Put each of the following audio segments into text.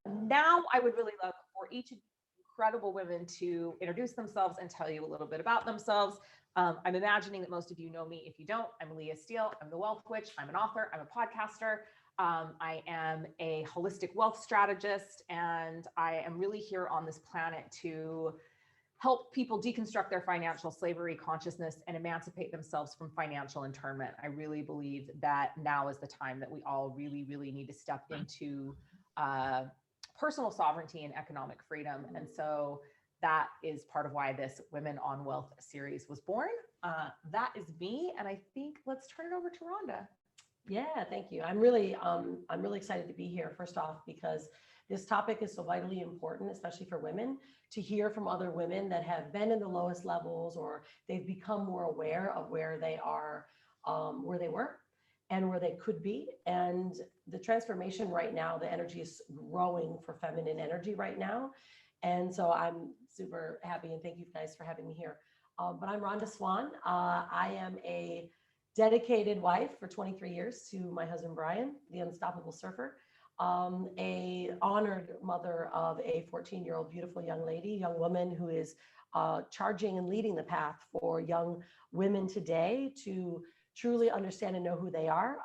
Now I would really love for each of you incredible women to introduce themselves and tell you a little bit about themselves. I'm imagining that most of you know me. If you don't, I'm Leah Steele. I'm the Wealth Witch. I'm an author. I'm a podcaster. I am a holistic wealth strategist, and I am really here on this planet to help people deconstruct their financial slavery consciousness and emancipate themselves from financial internment. I really believe that now is the time that we all really, really need to step into personal sovereignty and economic freedom. And so that is part of why this Women on Wealth series was born. That is me. And I think let's turn it over to Rhonda. Yeah, thank you. I'm really excited to be here, first off, because this topic is so vitally important, especially for women, to hear from other women that have been in the lowest levels, or they've become more aware of where they are, where they were and where they could be. And the transformation right now, the energy is growing for feminine energy right now. And so I'm super happy, and thank you guys for having me here. But I'm Rhonda Swan. I am a dedicated wife for 23 years to my husband, Brian, the unstoppable surfer. A honored mother of a 14-year-old beautiful young woman who is charging and leading the path for young women today to truly understand and know who they are.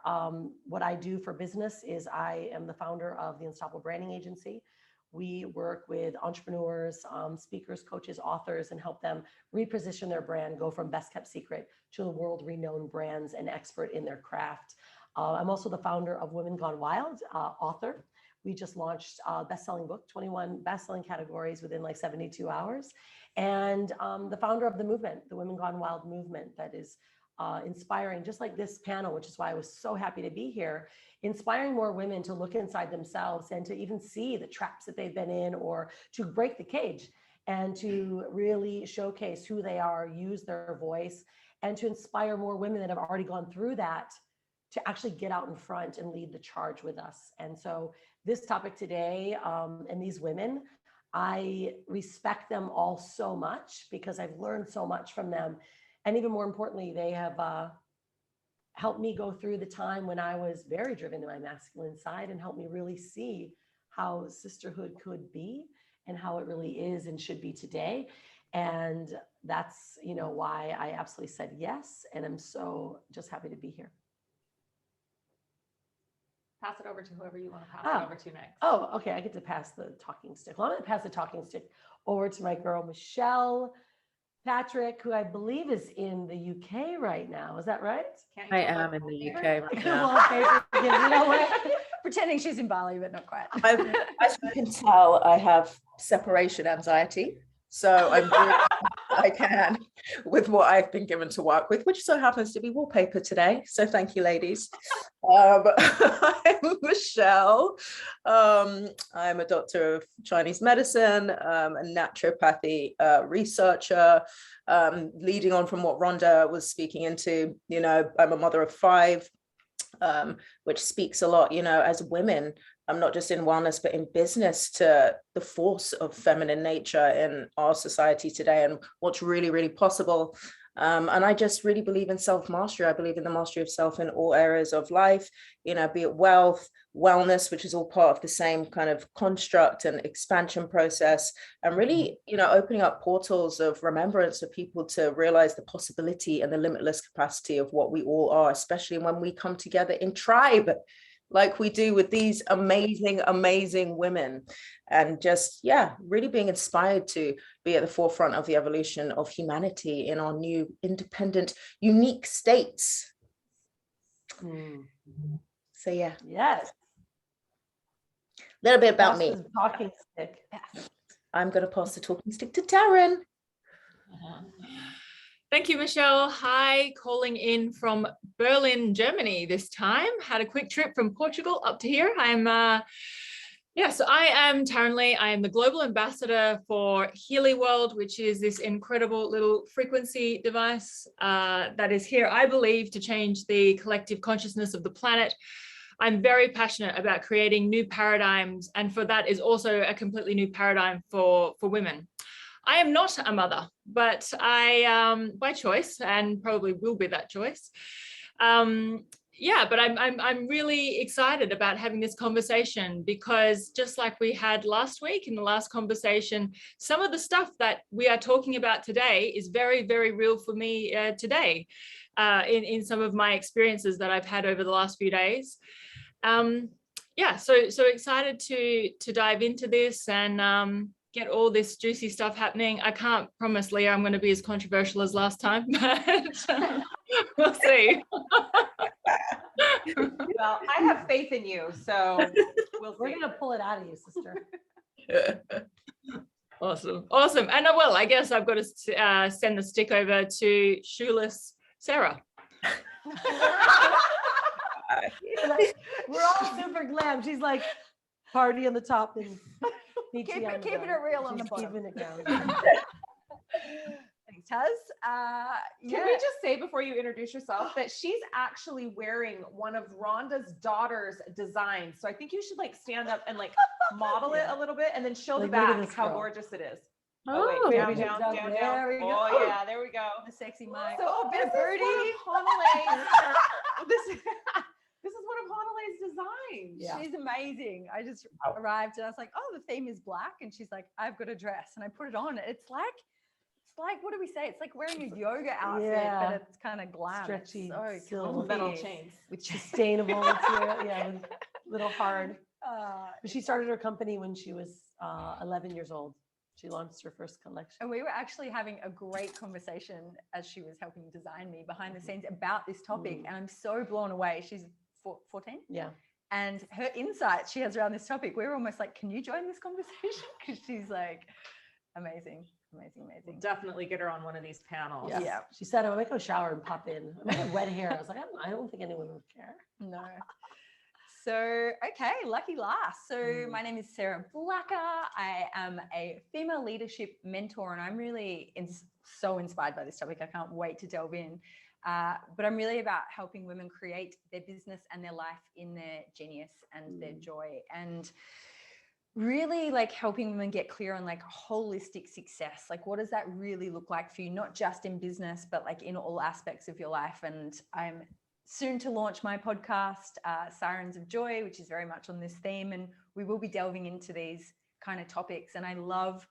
What I do for business is I am the founder of the Unstoppable Branding Agency. We work with entrepreneurs, speakers, coaches, authors, and help them reposition their brand, go from best kept secret to world-renowned brands and expert in their craft. I'm also the founder of Women Gone Wild, author. We just launched a best-selling book, 21 best-selling categories within like 72 hours. And the founder of the movement, the Women Gone Wild movement, that is inspiring, just like this panel, which is why I was so happy to be here, inspiring more women to look inside themselves and to even see the traps that they've been in, or to break the cage and to really showcase who they are, use their voice, and to inspire more women that have already gone through that to actually get out in front and lead the charge with us. And so this topic today, and these women, I respect them all so much because I've learned so much from them. And even more importantly, they have helped me go through the time when I was very driven to my masculine side, and helped me really see how sisterhood could be and how it really is and should be today. And that's, why I absolutely said yes. And I'm so just happy to be here. Pass it over to whoever you want to pass it over to next. Oh, okay. I get to pass the talking stick. Well, I'm going to pass the talking stick over to my girl, Michelle Patrick, who I believe is in the UK right now. Is that right? I am in the UK right now. Pretending she's in Bali, but not quite. As you can tell, I have separation anxiety. So I'm doing what I can with what I've been given to work with, which so happens to be wallpaper today. So thank you, ladies. I'm Michelle. I'm a doctor of Chinese medicine, a naturopathy researcher, leading on from what Rhonda was speaking into. I'm a mother of 5, which speaks a lot, as women. I'm not just in wellness, but in business, to the force of feminine nature in our society today and what's really, really possible. And I just really believe in self-mastery. I believe in the mastery of self in all areas of life, be it wealth, wellness, which is all part of the same kind of construct and expansion process, and really, opening up portals of remembrance for people to realize the possibility and the limitless capacity of what we all are, especially when we come together in tribe, like we do with these amazing, amazing women, and just, really being inspired to be at the forefront of the evolution of humanity in our new, independent, unique states. So, Yes. A little bit about me. Talking stick. I'm going to pass the talking stick to Taryn. Thank you, Michelle. Hi, calling in from Berlin, Germany this time. Had a quick trip from Portugal up to here. So I am Taryn Lee. I am the global ambassador for Healy World, which is this incredible little frequency device that is here, I believe, to change the collective consciousness of the planet. I'm very passionate about creating new paradigms, and for that is also a completely new paradigm for women. I am not a mother, but I, by choice, and probably will be that choice, yeah, but I'm really excited about having this conversation, because just like we had last week in the last conversation, some of the stuff that we are talking about today is very, very real for me today, in some of my experiences that I've had over the last few days. Yeah, so excited to dive into this and get all this juicy stuff happening. I can't promise, Leah, I'm going to be as controversial as last time, but we'll see. Well, I have faith in you, so We're going to pull it out of you, sister. Awesome. And I guess I've got to send the stick over to shoeless Sarah. We're all super glam. She's like party on the top and Keeping it real on the bottom. Keeping it down. Thanks, Taz. Can we just say before you introduce yourself that she's actually wearing one of Rhonda's daughter's designs. So I think you should like stand up and like model it a little bit and then show Like, the look at back this how girl. gorgeous it is. Oh, Oh wait, maybe down. There we go. Oh yeah, there we go. The sexy mic. So this is Birdie. one of Hanale's. This is one of Hanale's designs. Yeah. She's amazing. I just arrived and I was like, oh, the theme is black. And she's like, I've got a dress. And I put it on. It's like, what do we say? It's like wearing a yoga outfit, Yeah. but it's kind of glam. It's Stretchy, so silky. Metal comfy. chains. With sustainable material. Yeah, with little hard. Uh, But she started her company when she was 11 years old. She launched her first collection. And we were actually having a great conversation as she was helping design me behind the scenes about this topic. And I'm so blown away. She's 14. Yeah. And her insights she has around this topic, we were almost like, can you join this conversation? Because she's like, amazing. We'll definitely get her on one of these panels. Yeah. Yeah. She said, I might go shower and pop in. I might have wet hair. I was like, I don't think anyone would care. No. So, okay, lucky last. So my name is Sarah Blacker. I am a female leadership mentor, and I'm really so inspired by this topic. I can't wait to delve in. But I'm really about helping women create their business and their life in their genius and their joy, and really like helping women get clear on like holistic success. Like, what does that really look like for you? Not just in business, but like in all aspects of your life. And I'm soon to launch my podcast, Sirens of Joy, which is very much on this theme. And we will be delving into these kind of topics. And I love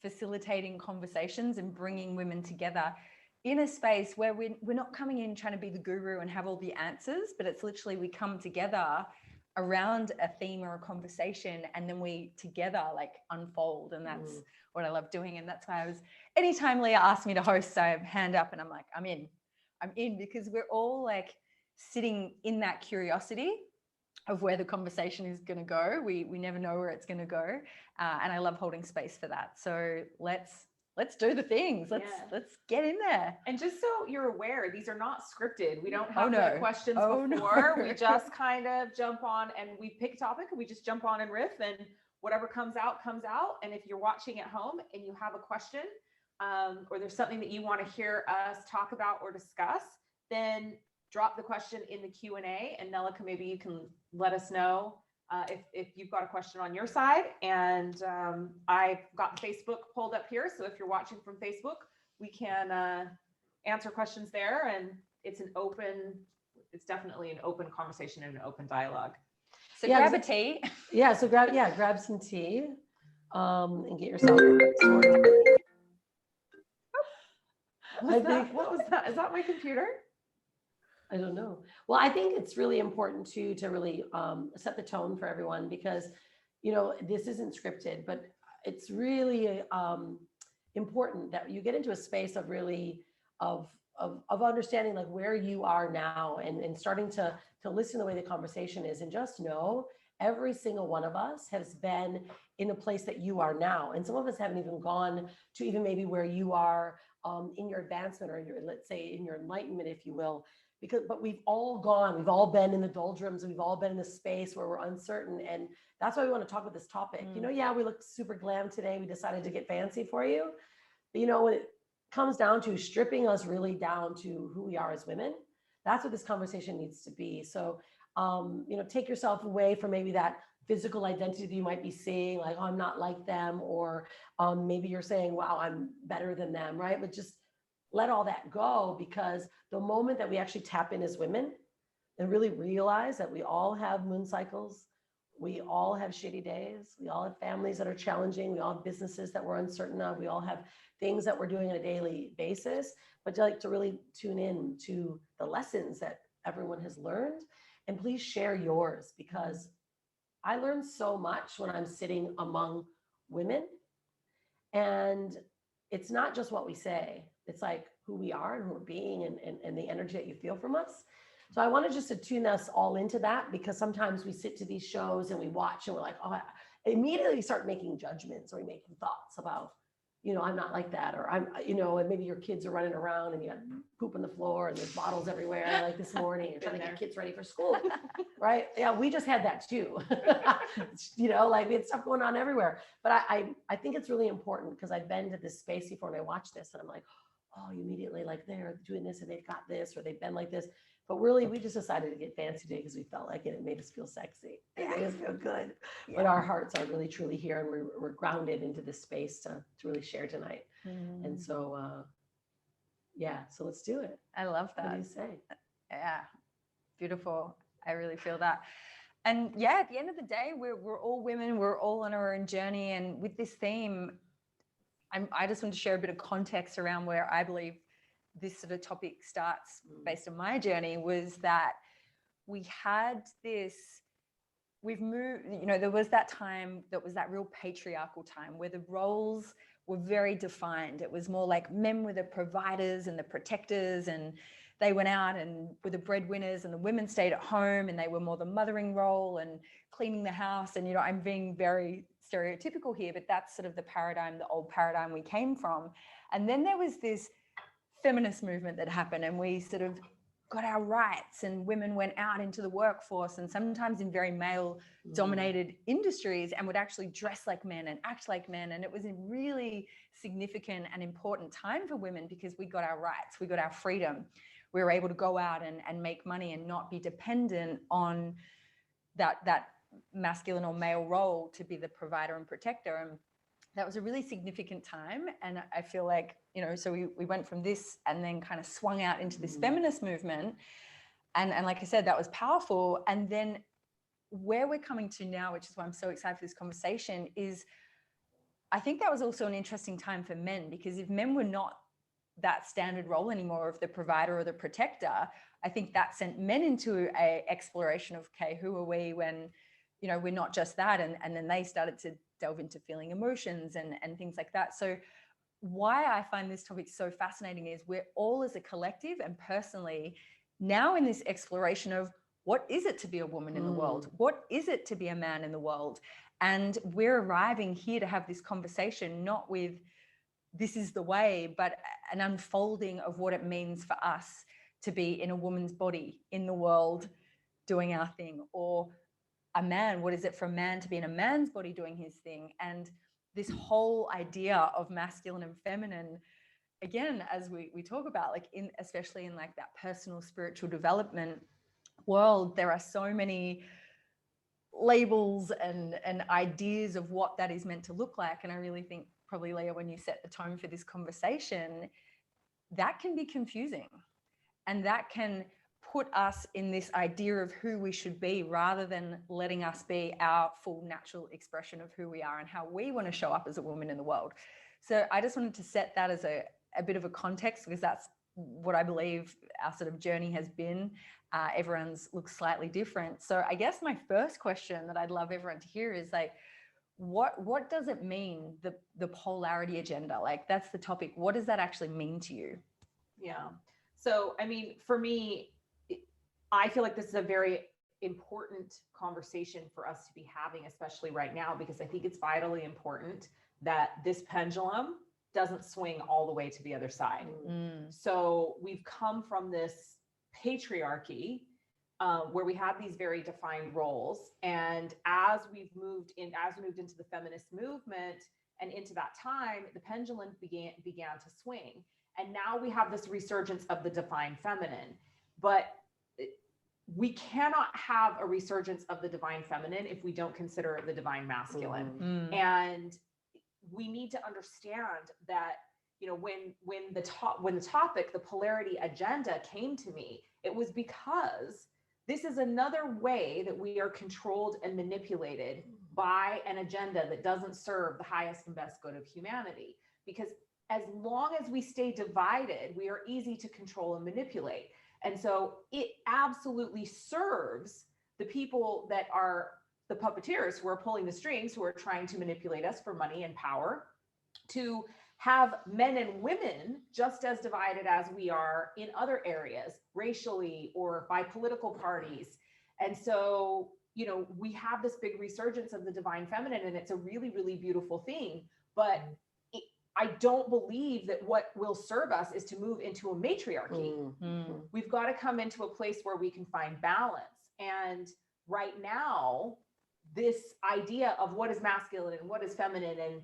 facilitating conversations and bringing women together in a space where we're not coming in trying to be the guru and have all the answers, but it's literally we come together around a theme or a conversation, and then we together like unfold. And that's what I love doing. And that's why anytime Leah asks me to host, I have hand up and I'm like, I'm in, because we're all like sitting in that curiosity of where the conversation is going to go. We never know where it's going to go. And I love holding space for that. So let's do the things. Let's get in there. And just so you're aware, these are not scripted. We don't have no. the questions Oh, before. no. We just kind of jump on and we pick a topic and we just jump on and riff, and whatever comes out, comes out. And if you're watching at home and you have a question, or there's something that you want to hear us talk about or discuss, then drop the question in the Q&A, and Nellika, maybe you can let us know if you've got a question on your side. And I've got Facebook pulled up here, so if you're watching from Facebook, we can answer questions there. And it's definitely an open conversation and an open dialogue. So Yeah, grab a tea. Yeah, so grab some tea and get yourself sorted. What was that? Is that my computer? I don't know. Well, I think it's really important to really set the tone for everyone, because, this isn't scripted, but it's really important that you get into a space of really of understanding like where you are now, and starting to listen to the way the conversation is, and just know every single one of us has been in a place that you are now. And some of us haven't even gone to even maybe where you are in your advancement, or let's say in your enlightenment, if you will. But we've all been in the doldrums, and we've all been in the space where we're uncertain. And that's why we want to talk about this topic. Yeah, we look super glam today. We decided to get fancy for you. But when it comes down to stripping us really down to who we are as women, that's what this conversation needs to be. So, take yourself away from maybe that physical identity that you might be seeing, like, oh, I'm not like them, or maybe you're saying, wow, I'm better than them, right? But just let all that go, because the moment that we actually tap in as women, and really realize that we all have moon cycles. We all have shitty days. We all have families that are challenging. We all have businesses that we're uncertain of. We all have things that we're doing on a daily basis, but to really tune in to the lessons that everyone has learned. And please share yours, because I learn so much when I'm sitting among women. And it's not just what we say, it's like who we are and who we're being, and the energy that you feel from us. So I wanted just to tune us all into that, because sometimes we sit to these shows and we watch and we're like, oh, immediately we start making judgments, or we making thoughts about, I'm not like that, or and maybe your kids are running around and you got poop on the floor and there's bottles everywhere, like this morning, you're trying to get kids ready for school, right? Yeah, we just had that too. Like it's stuff going on everywhere. But I think it's really important, because I've been to this space before and I watch this and I'm like, oh, you immediately like they're doing this and they've got this, or they've been like this. But really, we just decided to get fancy today because we felt like it. It made us feel sexy. It made us feel good. But our hearts are really, truly here, and we're grounded into this space to really share tonight. And so, so let's do it. I love that. What do you say? Yeah, beautiful. I really feel that. And yeah, at the end of the day, we're all women. We're all on our own journey. And with this theme, I just want to share a bit of context around where I believe this sort of topic starts based on my journey, was that we've moved, there was that time, that was that real patriarchal time where the roles were very defined. It was more like men were the providers and the protectors, and they went out and were the breadwinners, and the women stayed at home and they were more the mothering role and cleaning the house. And, I'm being very stereotypical here, but that's sort of the paradigm, the old paradigm we came from. And then there was this feminist movement that happened, and we sort of got our rights, and women went out into the workforce, and sometimes in very male dominated industries, and would actually dress like men and act like men. And it was a really significant and important time for women, because we got our rights, we got our freedom. We were able to go out and make money and not be dependent on that masculine or male role to be the provider and protector. And that was a really significant time. And I feel like, so we went from this and then kind of swung out into this feminist movement. And like I said, that was powerful. And then where we're coming to now, which is why I'm so excited for this conversation, is I think that was also an interesting time for men, because if men were not that standard role anymore of the provider or the protector, I think that sent men into a exploration of, okay, who are we when, we're not just that. And then they started to delve into feeling emotions and things like that. So why I find this topic so fascinating is we're all, as a collective and personally, now in this exploration of what is it to be a woman in the world? What is it to be a man in the world? And we're arriving here to have this conversation, not with this is the way, but an unfolding of what it means for us to be in a woman's body in the world doing our thing, or a man, what is it for a man to be in a man's body doing his thing? And this whole idea of masculine and feminine, again, as we talk about, like especially in like that personal spiritual development world, there are so many labels and ideas of what that is meant to look like. And I really think probably, Leah, when you set the tone for this conversation, that can be confusing, and that can put us in this idea of who we should be, rather than letting us be our full natural expression of who we are and how we want to show up as a woman in the world. So I just wanted to set that as a bit of a context, because that's what I believe our sort of journey has been. Everyone's looks slightly different. So I guess my first question that I'd love everyone to hear is like, what does it mean, the polarity agenda? Like, that's the topic. What does that actually mean to you? Yeah. So, I mean, for me, I feel like this is a very important conversation for us to be having, especially right now, because I think it's vitally important that this pendulum doesn't swing all the way to the other side. So we've come from this patriarchy where we have these very defined roles. And as we moved into the feminist movement and into that time, the pendulum began to swing. And now we have this resurgence of the divine feminine. But we cannot have a resurgence of the divine feminine if we don't consider the divine masculine. And we need to understand that, when the topic, the polarity agenda, came to me, it was because this is another way that we are controlled and manipulated by an agenda that doesn't serve the highest and best good of humanity. Because as long as we stay divided, we are easy to control and manipulate. And so it absolutely serves the people that are the puppeteers, who are pulling the strings, who are trying to manipulate us for money and power, to have men and women just as divided as we are in other areas, racially or by political parties. And so, you know, we have this big resurgence of the divine feminine, and it's a really, really beautiful thing. But I don't believe that what will serve us is to move into a matriarchy. We've got to come into a place where we can find balance. And right now, this idea of what is masculine and what is feminine, and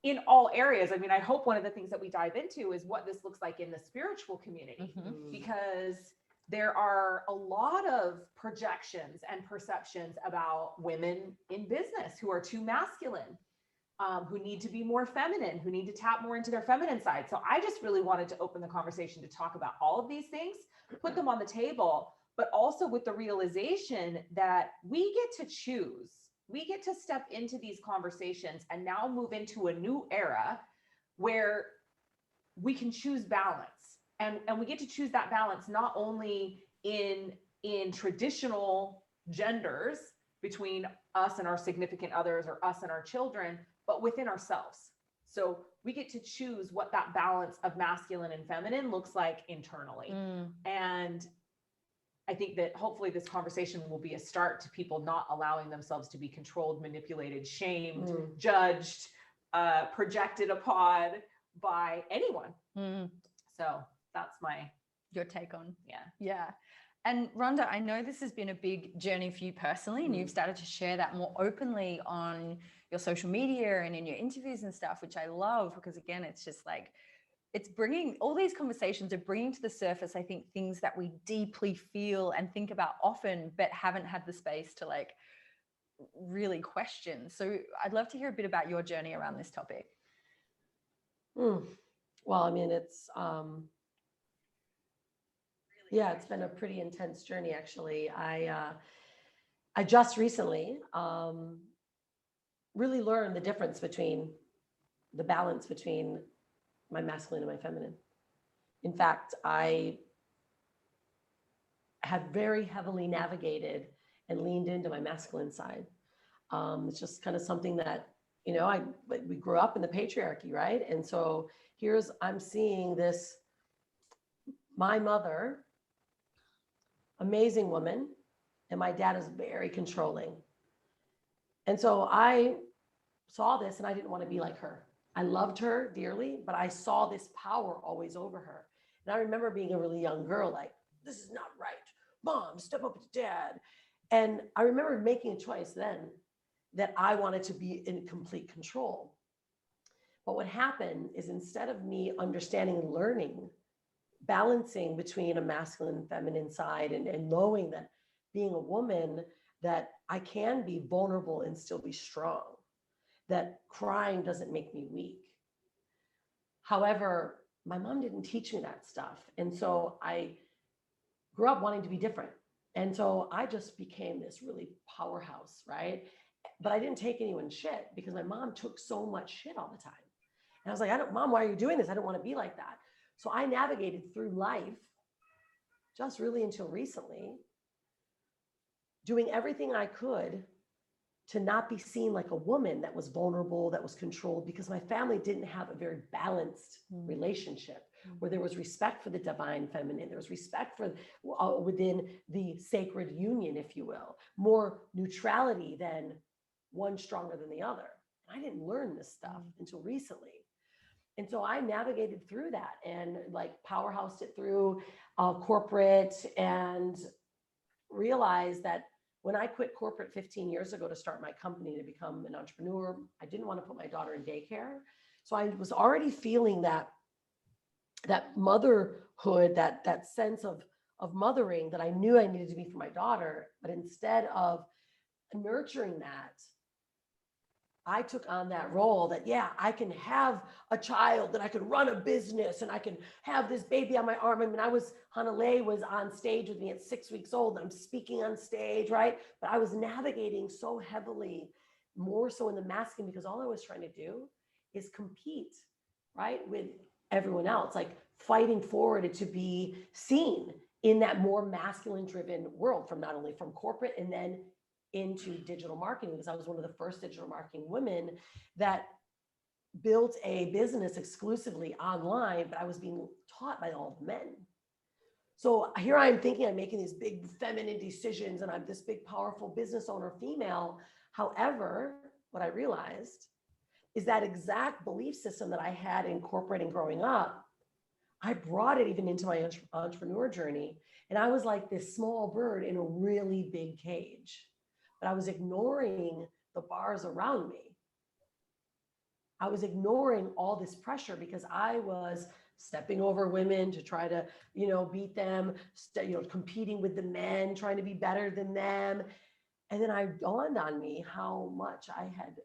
in all areas. I mean, I hope one of the things that we dive into is what this looks like in the spiritual community, because there are a lot of projections and perceptions about women in business who are too masculine, who need to be more feminine, who need to tap more into their feminine side. So I just really wanted to open the conversation to talk about all of these things, put them on the table, but also with the realization that we get to choose. We get to step into these conversations and now move into a new era where we can choose balance. And we get to choose that balance not only in traditional genders between us and our significant others, or us and our children, but within ourselves. So we get to choose what that balance of masculine and feminine looks like internally. And I think that hopefully this conversation will be a start to people not allowing themselves to be controlled, manipulated, shamed, judged, projected upon by anyone. So that's your take on. Yeah. Yeah. And Rhonda, I know this has been a big journey for you personally, and you've started to share that more openly on your social media and in your interviews and stuff, which I love, because again, it's just like, it's bringing all these conversations are bringing to the surface, I think, things that we deeply feel and think about often, but haven't had the space to like really question. So I'd love to hear a bit about your journey around this topic. Well, I mean, it's been a pretty intense journey, actually. I just recently really learned the difference between the balance between my masculine and my feminine. In fact, I have very heavily navigated and leaned into my masculine side. It's just kind of something that, we grew up in the patriarchy, right? And so I'm seeing this, my mother, amazing woman, and my dad is very controlling. And so I saw this and I didn't want to be like her. I loved her dearly, but I saw this power always over her. And I remember being a really young girl, like, this is not right. Mom, step up to dad. And I remember making a choice then that I wanted to be in complete control. But what happened is, instead of me understanding and learning, balancing between a masculine and feminine side, and knowing that being a woman, that I can be vulnerable and still be strong, that crying doesn't make me weak. However, my mom didn't teach me that stuff. And so I grew up wanting to be different. And so I just became this really powerhouse, right? But I didn't take anyone's shit, because my mom took so much shit all the time. And I was like, Mom, why are you doing this? I don't want to be like that. So I navigated through life, just really until recently, doing everything I could to not be seen like a woman that was vulnerable, that was controlled, because my family didn't have a very balanced relationship where there was respect for the divine feminine. There was respect for within the sacred union, if you will, more neutrality than one stronger than the other. And I didn't learn this stuff until recently. And so I navigated through that and like powerhoused it through corporate, and realized that when I quit corporate 15 years ago to start my company, to become an entrepreneur, I didn't want to put my daughter in daycare. So I was already feeling that motherhood, that sense of mothering that I knew I needed to be for my daughter. But instead of nurturing that, I took on that role that, yeah, I can have a child, and I could run a business, and I can have this baby on my arm. I mean, Hanalei was on stage with me at 6 weeks old, and I'm speaking on stage, right? But I was navigating so heavily, more so in the masculine, because all I was trying to do is compete, right, with everyone else, like fighting forward to be seen in that more masculine driven world, from not only from corporate and then into digital marketing, because I was one of the first digital marketing women that built a business exclusively online, but I was being taught by all the men. So here I am thinking I'm making these big feminine decisions, and I'm this big, powerful business owner female. However, what I realized is that exact belief system that I had in corporate and growing up, I brought it even into my entrepreneur journey. And I was like this small bird in a really big cage, but I was ignoring the bars around me. I was ignoring all this pressure because I was stepping over women to try to, beat them, competing with the men, trying to be better than them. And then it dawned on me how much I had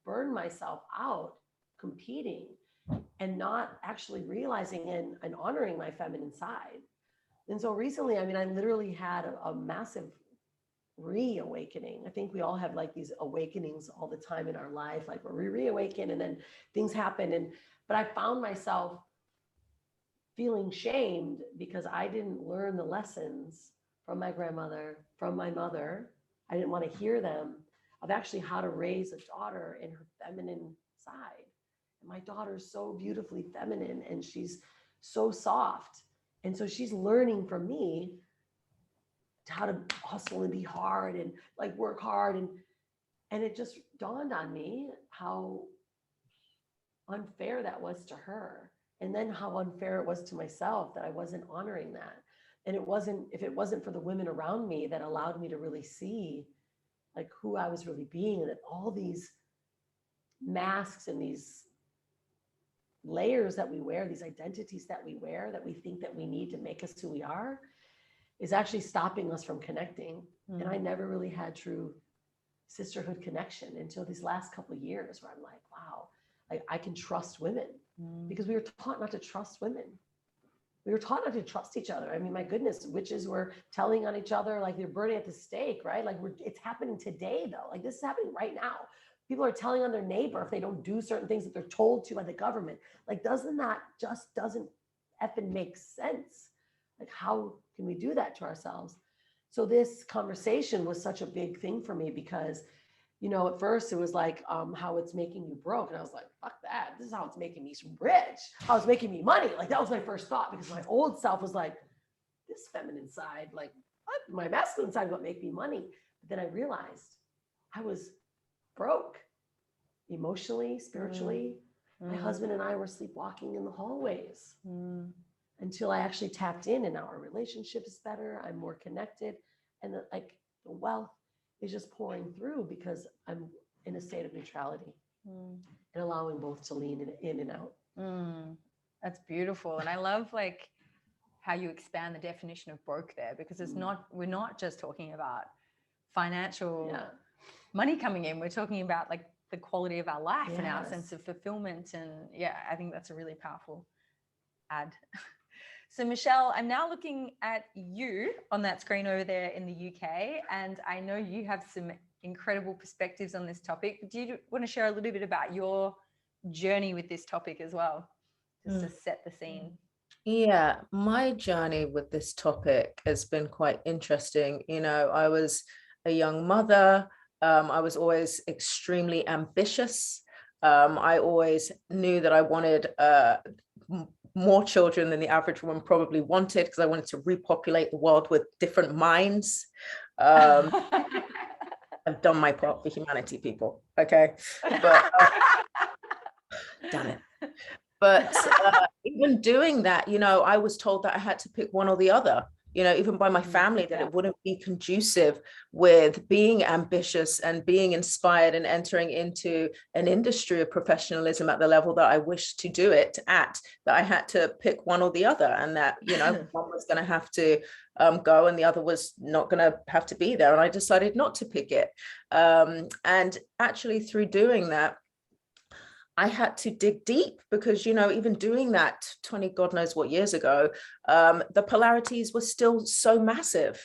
burned myself out competing and not actually realizing and honoring my feminine side. And so recently, I mean, I literally had a massive reawakening. I think we all have like these awakenings all the time in our life, like where we reawaken and then things happen. But I found myself feeling shamed because I didn't learn the lessons from my grandmother, from my mother. I didn't want to hear them of actually how to raise a daughter in her feminine side. And my daughter's so beautifully feminine, and she's so soft. And so she's learning from me how to hustle and be hard and like work hard. And it just dawned on me how unfair that was to her. And then how unfair it was to myself that I wasn't honoring that. And if it wasn't for the women around me that allowed me to really see like who I was really being, and that all these masks and these layers that we wear, these identities that we wear, that we think that we need to make us who we are, is actually stopping us from connecting. And I never really had true sisterhood connection until these last couple of years, where I'm like, wow, like I can trust women, because we were taught not to trust women. We were taught not to trust each other. I mean, my goodness, witches were telling on each other like they're burning at the stake, right? Like it's happening today though. Like this is happening right now. People are telling on their neighbor if they don't do certain things that they're told to by the government. Like, doesn't effing make sense? Like, how can we do that to ourselves? So this conversation was such a big thing for me because, at first it was like how it's making you broke. And I was like, fuck that. This is how it's making me rich. How it's making me money. Like that was my first thought, because my old self was like, this feminine side, like what? My masculine side would make me money. But then I realized I was broke emotionally, spiritually. My husband and I were sleepwalking in the hallways until I actually tapped in, and now our relationship is better. I'm more connected, and the wealth is just pouring through because I'm in a state of neutrality and allowing both to lean in and out. That's beautiful. And I love like how you expand the definition of broke there, because we're not just talking about financial money coming in. We're talking about like the quality of our life and our sense of fulfillment. And I think that's a really powerful add. So Michelle, I'm now looking at you on that screen over there in the UK, and I know you have some incredible perspectives on this topic. Do you want to share a little bit about your journey with this topic as well, just to set the scene? Yeah, my journey with this topic has been quite interesting. I was a young mother. I was always extremely ambitious. I always knew that I wanted more children than the average woman probably wanted, because I wanted to repopulate the world with different minds. I've done my part for humanity, people. Okay, but damn it. But even doing that, I was told that I had to pick one or the other. you know, even by my family, that it wouldn't be conducive with being ambitious and being inspired and entering into an industry of professionalism at the level that I wish to do it at, that I had to pick one or the other, and that, you know, one was going to have to go and the other was not going to have to be there. And I decided not to pick it. And actually through doing that, I had to dig deep, because, you know, even doing that 20 God knows what years ago, the polarities were still so massive,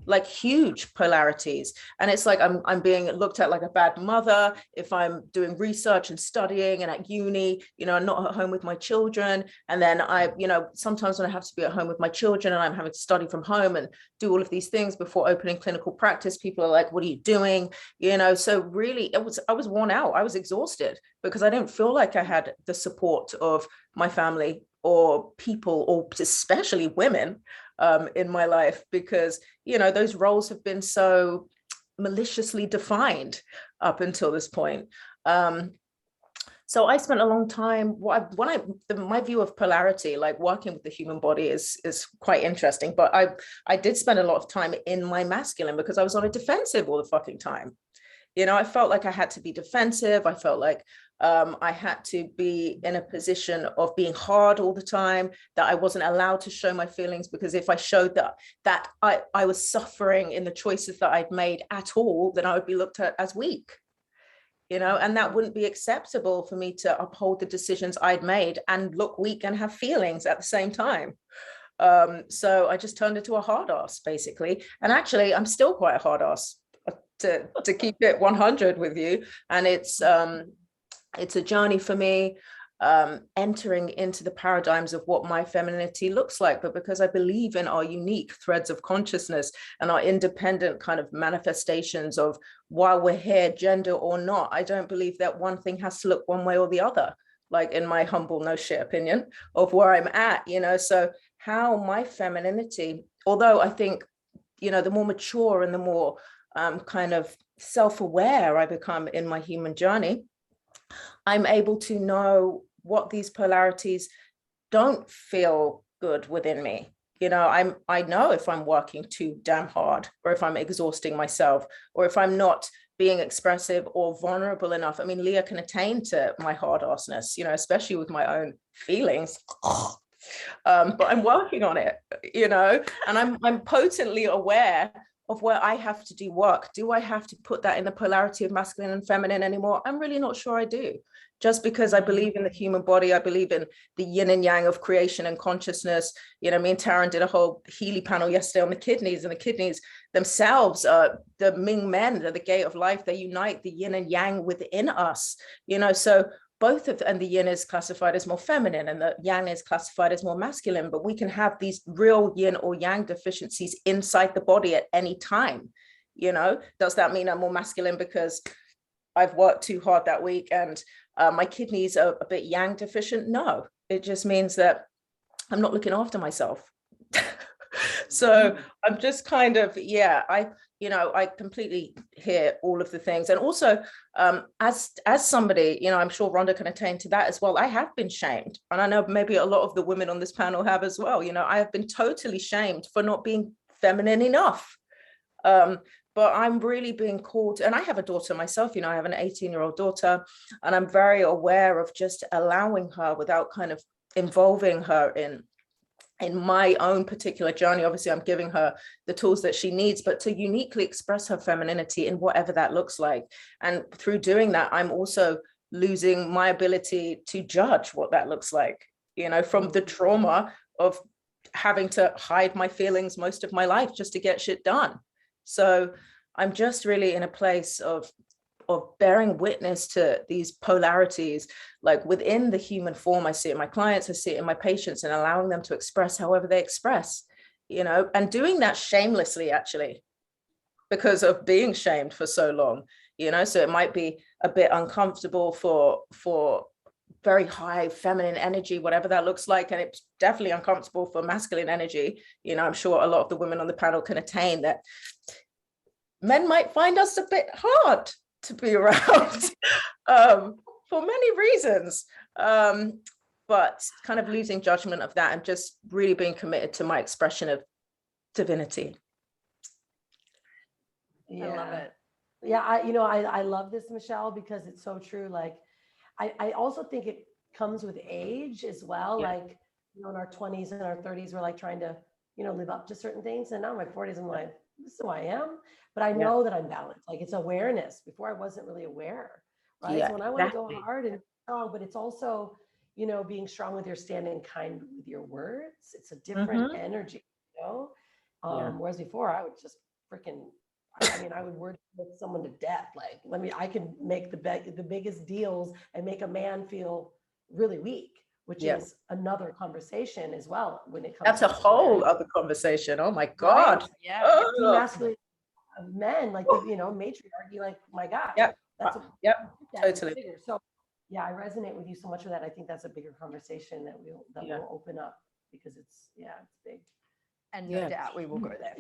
like huge polarities. And it's like I'm being looked at like a bad mother if I'm doing research and studying and at uni, you know, not at home with my children. And then I, you know, sometimes when I have to be at home with my children and I'm having to study from home and do all of these things before opening clinical practice, people are like, what are you doing? You know, so really I was worn out. I was exhausted because I didn't feel like I had the support of my family or people, or especially women, in my life, because, you know, those roles have been so maliciously defined up until this point. So I spent a long time, my view of polarity, like working with the human body is quite interesting, but I did spend a lot of time in my masculine because I was on a defensive all the fucking time. You know, I felt like I had to be defensive. I felt like I had to be in a position of being hard all the time, that I wasn't allowed to show my feelings, because if I showed that I was suffering in the choices that I'd made at all, then I would be looked at as weak, you know, and that wouldn't be acceptable for me to uphold the decisions I'd made and look weak and have feelings at the same time. So I just turned into a hard ass, basically. And actually, I'm still quite a hard ass, to keep it 100 with you. And it's a journey for me, entering into the paradigms of what my femininity looks like. But because I believe in our unique threads of consciousness and our independent kind of manifestations of while we're here, gender or not, I don't believe that one thing has to look one way or the other, like in my humble no shit opinion of where I'm at, you know. So how my femininity, although I think, you know, the more mature and the more kind of self-aware I become in my human journey, I'm able to know what these polarities don't feel good within me. You know, I know if I'm working too damn hard, or if I'm exhausting myself, or if I'm not being expressive or vulnerable enough. I mean, Leah can attain to my hard assness, you know, especially with my own feelings. But I'm working on it, you know, and I'm potently aware of where I have to do work. Do I have to put that in the polarity of masculine and feminine anymore? I'm really not sure I do. Just because I believe in the human body, I believe in the yin and yang of creation and consciousness. You know, me and Taryn did a whole Healy panel yesterday on the kidneys, and the kidneys themselves are the Ming men, they're the gate of life. They unite the yin and yang within us, you know, so both of, and the yin is classified as more feminine and the yang is classified as more masculine, but we can have these real yin or yang deficiencies inside the body at any time. You know, does that mean I'm more masculine because I've worked too hard that week and my kidneys are a bit yang deficient? No, it just means that I'm not looking after myself. So I'm just kind of, yeah, I completely hear all of the things. And also, as somebody, you know, I'm sure Rhonda can attain to that as well. I have been shamed. And I know maybe a lot of the women on this panel have as well. You know, I have been totally shamed for not being feminine enough. But I'm really being called, and I have a daughter myself, you know, I have an 18-year-old daughter, and I'm very aware of just allowing her without kind of involving her in my own particular journey. Obviously, I'm giving her the tools that she needs, but to uniquely express her femininity in whatever that looks like. And through doing that, I'm also losing my ability to judge what that looks like, you know, from the trauma of having to hide my feelings most of my life just to get shit done. So I'm just really in a place of bearing witness to these polarities, like within the human form. I see it in my clients, I see it in my patients, and allowing them to express however they express, you know, and doing that shamelessly, actually, because of being shamed for so long, you know. So it might be a bit uncomfortable for very high feminine energy, whatever that looks like. And it's definitely uncomfortable for masculine energy. You know, I'm sure a lot of the women on the panel can attain that. Men might find us a bit hard to be around for many reasons, but kind of losing judgment of that and just really being committed to my expression of divinity. Yeah. I love it. Yeah, I love this, Michelle, because it's so true. Like, I also think it comes with age as well. Yeah. Like, in our 20s and our 30s, we're like trying to, live up to certain things. And now in my 40s, I'm like, this is who I am. But I know that I'm balanced. Like, it's awareness. Before, I wasn't really aware, right? Yeah, So when I want to go exactly. hard and strong, but it's also, being strong with your standing, kind with your words. It's a different energy, Yeah. Whereas before, I would just freaking, I would word with someone to death. Like, I can make the biggest deals and make a man feel really weak, which is another conversation as well when it comes That's to a whole other conversation. Oh my God. right? Yeah. Demasculate of men, like the, matriarchy, like, my God. Yep. That's Yep. that is Totally. bigger. So yeah, I resonate with you so much with that. I think that's a bigger conversation that we'll open up, because it's big. And no doubt we will go there.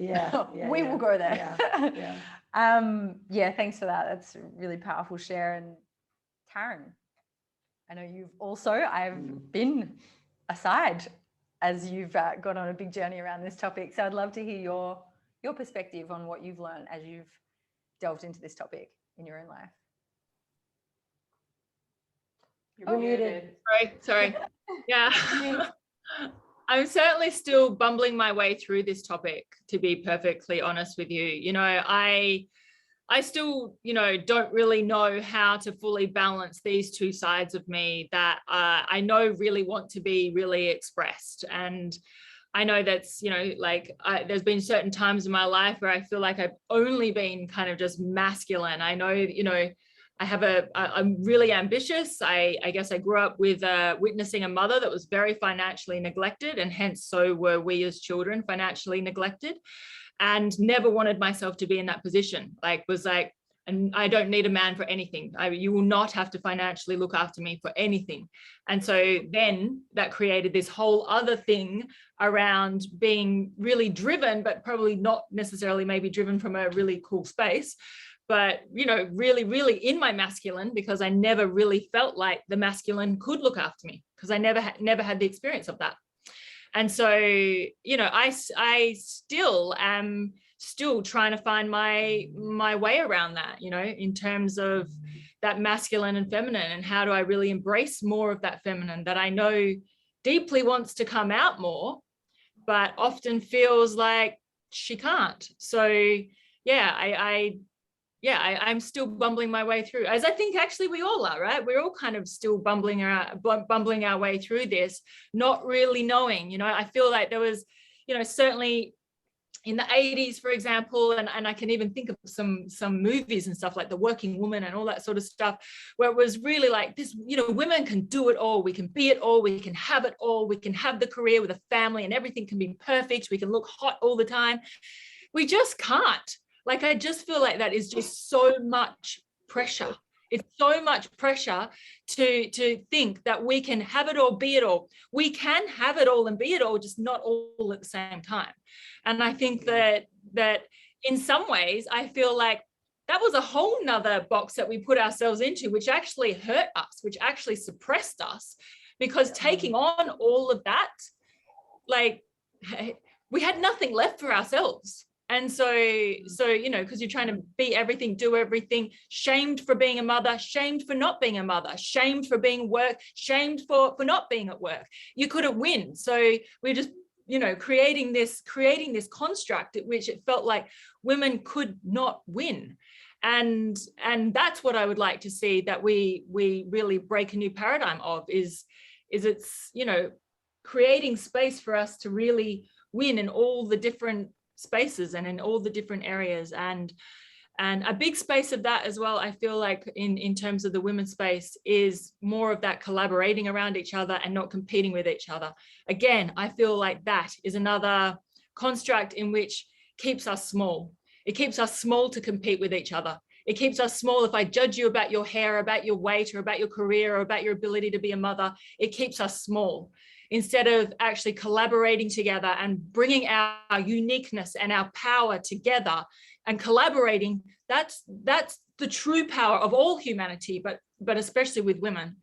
We will go there. Yeah. Thanks for that. That's a really powerful share. And Taryn, I know I've been aside as you've gone on a big journey around this topic. So I'd love to hear your perspective on what you've learned as you've delved into this topic in your own life. You're muted. Sorry. Yeah. I'm certainly still bumbling my way through this topic, to be perfectly honest with you. I still, don't really know how to fully balance these two sides of me that I know really want to be really expressed. And I know that's, there's been certain times in my life where I feel like I've only been kind of just masculine. I know, I'm really ambitious. I guess I grew up with witnessing a mother that was very financially neglected, and hence so were we as children financially neglected, and never wanted myself to be in that position. And I don't need a man for anything. You will not have to financially look after me for anything. And so then that created this whole other thing around being really driven, but probably not necessarily maybe driven from a really cool space, but, really, really in my masculine, because I never really felt like the masculine could look after me, because I never had the experience of that. And so, I still am trying to find my way around that, in terms of that masculine and feminine, and how do I really embrace more of that feminine that I know deeply wants to come out more, but often feels like she can't. So I'm still bumbling my way through, as I think actually we all are, right? We're all kind of still bumbling our way through this, not really knowing. I feel like there was, certainly in the 80s, for example, and I can even think of some movies and stuff like The Working Woman and all that sort of stuff, where it was really like this, women can do it all, we can be it all, we can have it all, we can have the career with a family and everything can be perfect, we can look hot all the time. We just can't. I just feel like that is just so much pressure. It's so much pressure to think that we can have it all, be it all. We can have it all and be it all, just not all at the same time. And I think that in some ways, I feel like that was a whole nother box that we put ourselves into, which actually hurt us, which actually suppressed us, because taking on all of that, we had nothing left for ourselves. And so, because you're trying to be everything, do everything, shamed for being a mother, shamed for not being a mother, shamed for being at work, shamed for not being at work. You couldn't win. So we're just, creating this construct at which it felt like women could not win. And that's what I would like to see, that we really break a new paradigm of, is it's, creating space for us to really win in all the different spaces and in all the different areas, and a big space of that as well. I feel like in terms of the women's space is more of that collaborating around each other and not competing with each other. Again, I feel like that is another construct in which keeps us small. It keeps us small to compete with each other. It keeps us small. If I judge you about your hair, about your weight, or about your career, or about your ability to be a mother, it keeps us small. Instead of actually collaborating together and bringing our uniqueness and our power together and collaborating, that's the true power of all humanity, but especially with women.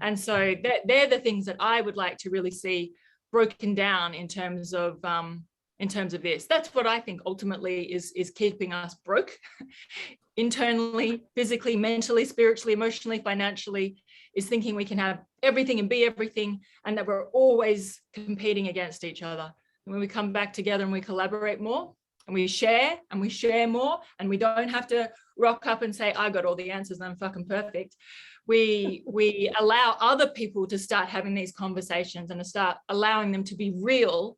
And so they're the things that I would like to really see broken down in terms of in terms of this. That's what I think ultimately is keeping us broke internally, physically, mentally, spiritually, emotionally, financially, is thinking we can have everything and be everything, and that we're always competing against each other. And when we come back together and we collaborate more and we share more, and we don't have to rock up and say, I got all the answers and I'm fucking perfect. We allow other people to start having these conversations and to start allowing them to be real.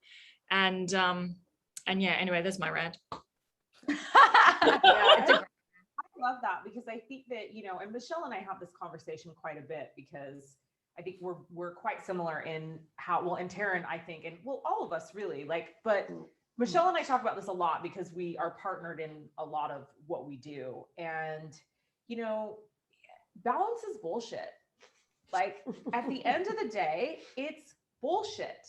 And yeah, anyway, that's my rant. Yeah, I love that, because I think that, you know, and Michelle and I have this conversation quite a bit, because I think we're quite similar in how, well, and Taryn, I think, and well, all of us really, like, but Michelle and I talk about this a lot because we are partnered in a lot of what we do. And, you know, balance is bullshit. Like, at the end of the day, it's bullshit,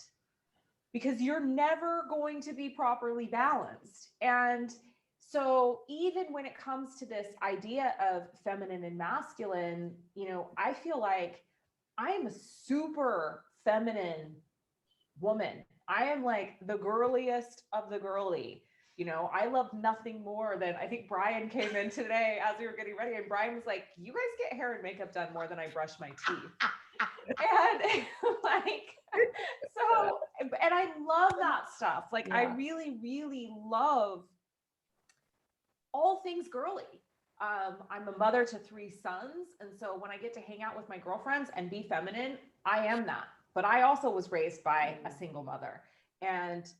because you're never going to be properly balanced. And so even when it comes to this idea of feminine and masculine, you know, I feel like I am a super feminine woman. I am like the girliest of the girly. You know, I love nothing more than, I think Brian came in today as we were getting ready, and Brian was like, you guys get hair and makeup done more than I brush my teeth. And like, so, and I love that stuff. Like, Yeah. I really, really love all things girly. I'm a mother to 3 sons. And so when I get to hang out with my girlfriends and be feminine, I am that. But I also was raised by a single mother, and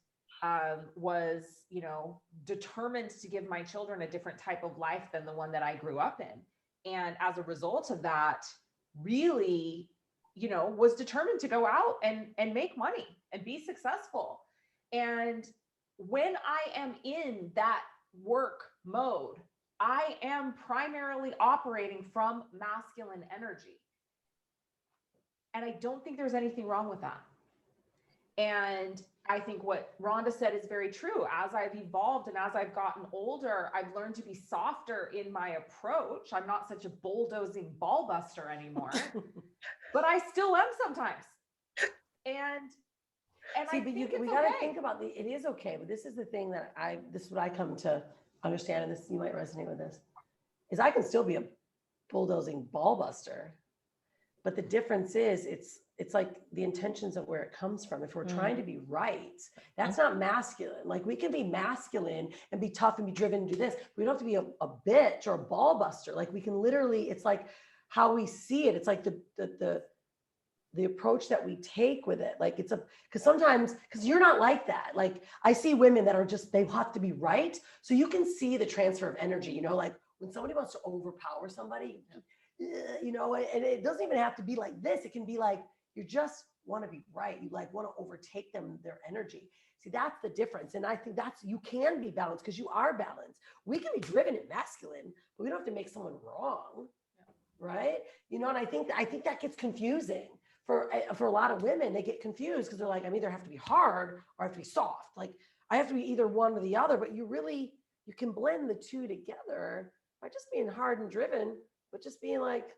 was, you know, determined to give my children a different type of life than the one that I grew up in. And as a result of that, really, you know, was determined to go out and make money and be successful. And when I am in that work mode, I am primarily operating from masculine energy. And I don't think there's anything wrong with that. And I think what Rhonda said is very true. As I've evolved and as I've gotten older, I've learned to be softer in my approach. I'm not such a bulldozing ball buster anymore, but I still am sometimes. And See, I but think we it's got to okay. think about it is okay, but this is the thing that this is what I come to understand, and this, you might resonate with this, is I can still be a bulldozing ball buster, but the difference is it's like the intentions of where it comes from. If we're trying to be right, that's not masculine. Like, we can be masculine and be tough and be driven to do this. We don't have to be a bitch or a ball buster. Like, we can literally, it's like how we see it. It's like the approach that we take with it. Like, it's because sometimes, because you're not like that. Like, I see women that are just, they have to be right. So you can see the transfer of energy, you know, like when somebody wants to overpower somebody, you know, and it doesn't even have to be like this. It can be like, you just want to be right. You like want to overtake them, their energy. See, that's the difference. And I think you can be balanced because you are balanced. We can be driven and masculine, but we don't have to make someone wrong. Right. You know, and I think that gets confusing. For a lot of women, they get confused because they're like, I'm either have to be hard or I have to be soft. Like, I have to be either one or the other, but you can blend the two together by just being hard and driven, but just being like,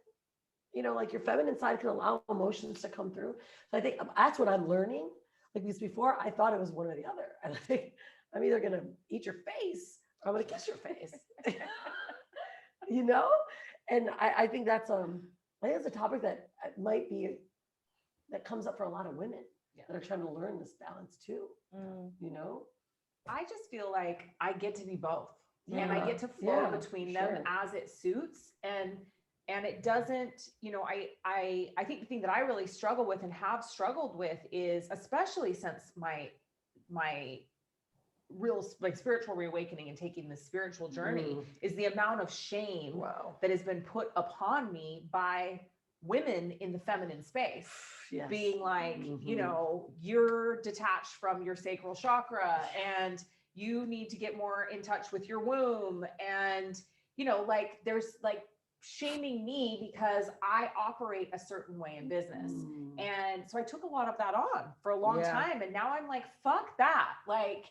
you know, like your feminine side can allow emotions to come through. So I think that's what I'm learning. Like, because before I thought it was one or the other. And I think I'm either going to eat your face or I'm going to kiss your face, you know? And I think that's a topic that might be, that comes up for a lot of women that are trying to learn this balance too. You know, I just feel like I get to be both, and Yeah. I get to flow Yeah, between sure. them as it suits. And it doesn't, you know, I think the thing that I really struggle with and have struggled with is, especially since my real like spiritual reawakening and taking this spiritual journey, is the amount of shame Wow. that has been put upon me by women in the feminine space. Yes. Being like, you know, you're detached from your sacral chakra and you need to get more in touch with your womb. And, you know, like, there's like shaming me because I operate a certain way in business. And so I took a lot of that on for a long time. And now I'm like, fuck that. Like,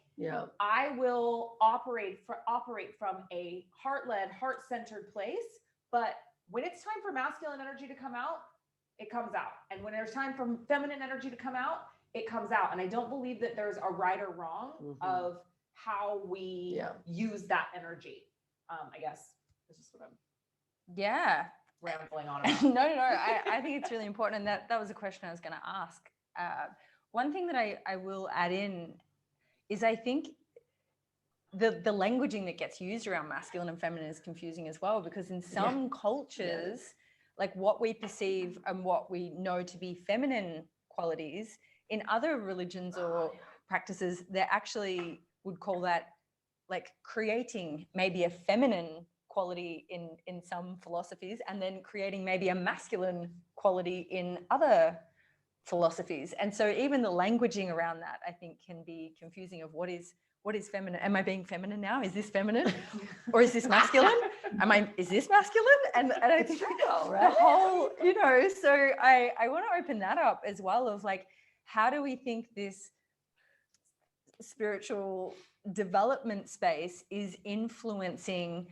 I will operate from a heart-led, heart-centered place. But when it's time for masculine energy to come out, it comes out. And when there's time for feminine energy to come out, it comes out. And I don't believe that there's a right or wrong of how we use that energy. I guess this is what I'm rambling on about. No. I think it's really important. And that was a question I was going to ask. One thing that I will add in is I think the languaging that gets used around masculine and feminine is confusing as well, because in some cultures, like what we perceive and what we know to be feminine qualities, in other religions or practices, they actually would call that like creating maybe a feminine quality in some philosophies, and then creating maybe a masculine quality in other philosophies. And so even the languaging around that, I think, can be confusing of what is feminine. Am I being feminine now? Is this feminine? Or is this masculine? Is this masculine? And I think the whole, so I want to open that up as well, of like, how do we think this spiritual development space is influencing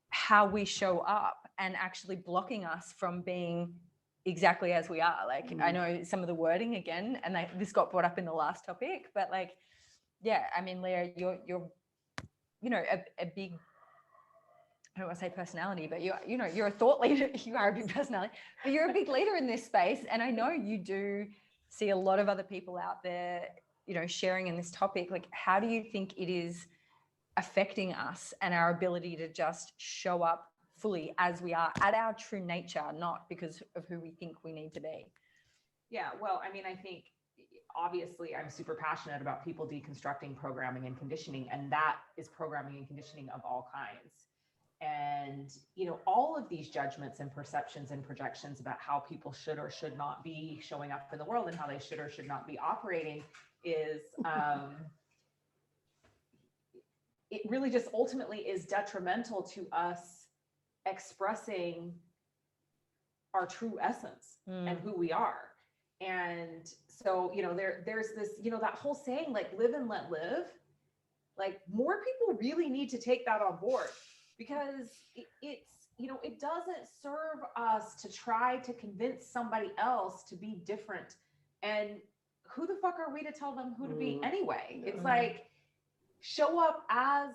how we show up and actually blocking us from being exactly as we are? Like, I know some of the wording again, and this got brought up in the last topic, but like, yeah, I mean, Leah, you're a big, I don't want to say personality, but you're a thought leader. You are a big personality, but you're a big leader in this space. And I know you do see a lot of other people out there, sharing in this topic. Like, how do you think it is affecting us and our ability to just show up fully as we are, at our true nature, not because of who we think we need to be? Yeah, well, I mean, I think obviously I'm super passionate about people deconstructing programming and conditioning, and that is programming and conditioning of all kinds. And, all of these judgments and perceptions and projections about how people should or should not be showing up in the world and how they should or should not be operating is, it really just ultimately is detrimental to us expressing our true essence and who we are. And so, there's this, that whole saying, like, live and let live. Like, more people really need to take that on board, because it's, it doesn't serve us to try to convince somebody else to be different. And who the fuck are we to tell them who to be anyway? It's like, show up as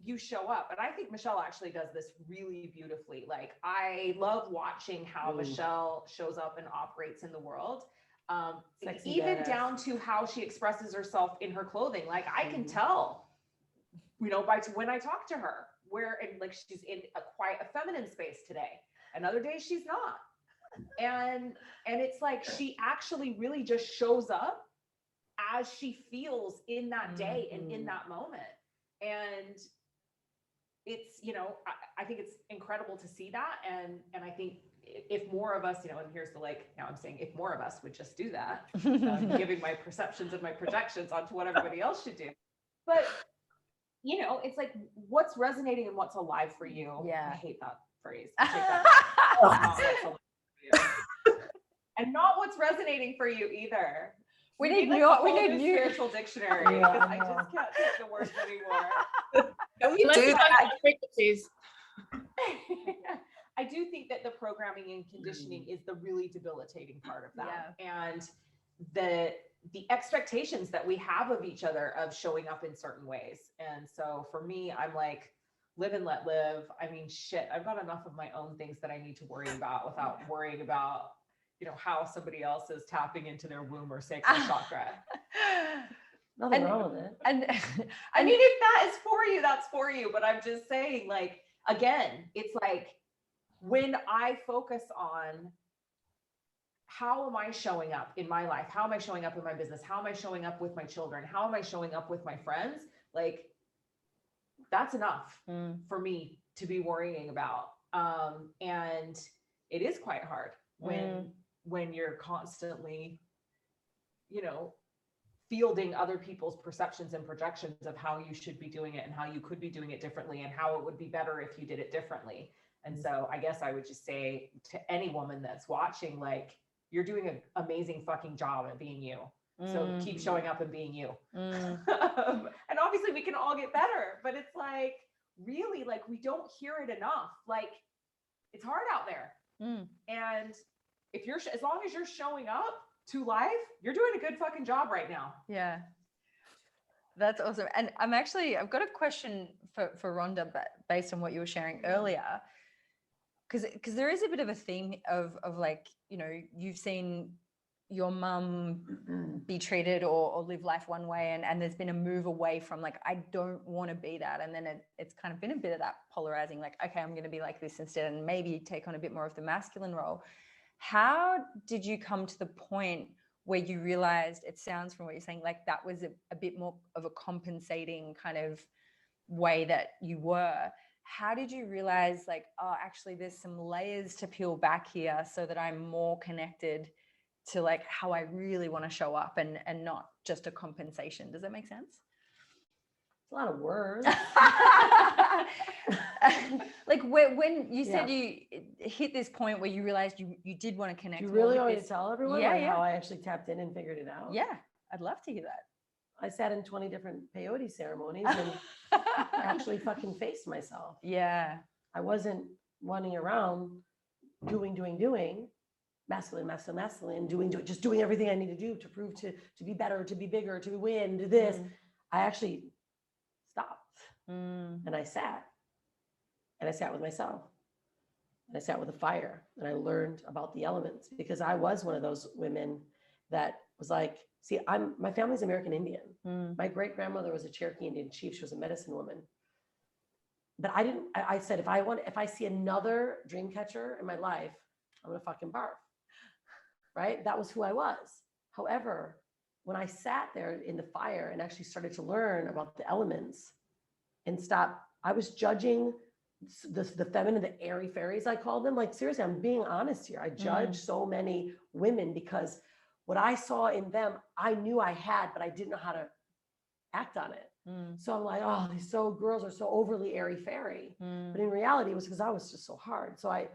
you show up. And I think Michelle actually does this really beautifully. Like, I love watching how Michelle shows up and operates in the world. Even down to how she expresses herself in her clothing. Like, I can tell, by when I talk to her, like, she's in quite a feminine space today. Another day she's not. And it's like, she actually really just shows up as she feels in that day and in that moment. And it's, I think it's incredible to see that. And I think if more of us, and here's the, like, now I'm saying, if more of us would just do that, giving my perceptions and my projections onto what everybody else should do. But, it's like, what's resonating and what's alive for you. Yeah. I hate that phrase. I take that back. Not what's alive for you. And not what's resonating for you either. We need new spiritual dictionary, because I just can't take the words anymore. Can we Let's do do that? frequencies. I do think that the programming and conditioning is the really debilitating part of that. And the expectations that we have of each other of showing up in certain ways. And so for me, I'm like, live and let live. I mean, shit, I've got enough of my own things that I need to worry about without worrying about, how somebody else is tapping into their womb or sacral chakra. Nothing wrong with it. And I mean, if that is for you, that's for you. But I'm just saying, like, again, it's like, when I focus on how am I showing up in my life? How am I showing up in my business? How am I showing up with my children? How am I showing up with my friends? Like, that's enough for me to be worrying about. And it is quite hard when you're constantly, fielding other people's perceptions and projections of how you should be doing it and how you could be doing it differently and how it would be better if you did it differently. And so I guess I would just say to any woman that's watching, like, you're doing an amazing fucking job at being you. So keep showing up and being you. And obviously we can all get better, but it's like, really, like, we don't hear it enough. Like, it's hard out there. And if as long as you're showing up, to life, you're doing a good fucking job right now. Yeah. That's awesome. And I've got a question for Rhonda, but based on what you were sharing earlier, because there is a bit of a theme of like, you know, you've seen your mum be treated or live life one way, and there's been a move away from like, I don't want to be that. And then it's kind of been a bit of that polarizing, like, okay, I'm going to be like this instead, and maybe take on a bit more of the masculine role. How did you come to the point where you realized, it sounds from what you're saying, like that was a bit more of a compensating kind of way that you were? How did you realize like, oh, actually there's some layers to peel back here so that I'm more connected to like how I really want to show up and not just a compensation? Does that make sense? It's a lot of words. Like when you said Yeah. you hit this point where you realized you did want to connect. Do you more really with want me this. to tell everyone Yeah, like yeah. how I actually tapped in and figured it out? Yeah, I'd love to hear I sat in 20 different peyote ceremonies and that. actually fucking faced myself. Yeah. I wasn't running around doing, masculine, just doing everything I need to do to prove to be better, to be bigger, to win, to this. I actually stopped and I sat with myself, and I sat with the fire, and I learned about the elements, because I was one of those women that was like, see, my family's American Indian. My great grandmother was a Cherokee Indian chief. She was a medicine woman. But I said, if I see another dream catcher in my life, I'm gonna fucking barf. Right? That was who I was. However, when I sat there in the fire and actually started to learn about the elements and I was judging the feminine, the airy fairies, I called them. Like, seriously, I'm being honest here. I judge so many women because what I saw in them, I knew I had, but I didn't know how to act on it. So I'm like, oh, these girls are so overly airy fairy. But in reality, it was because I was just so hard. So I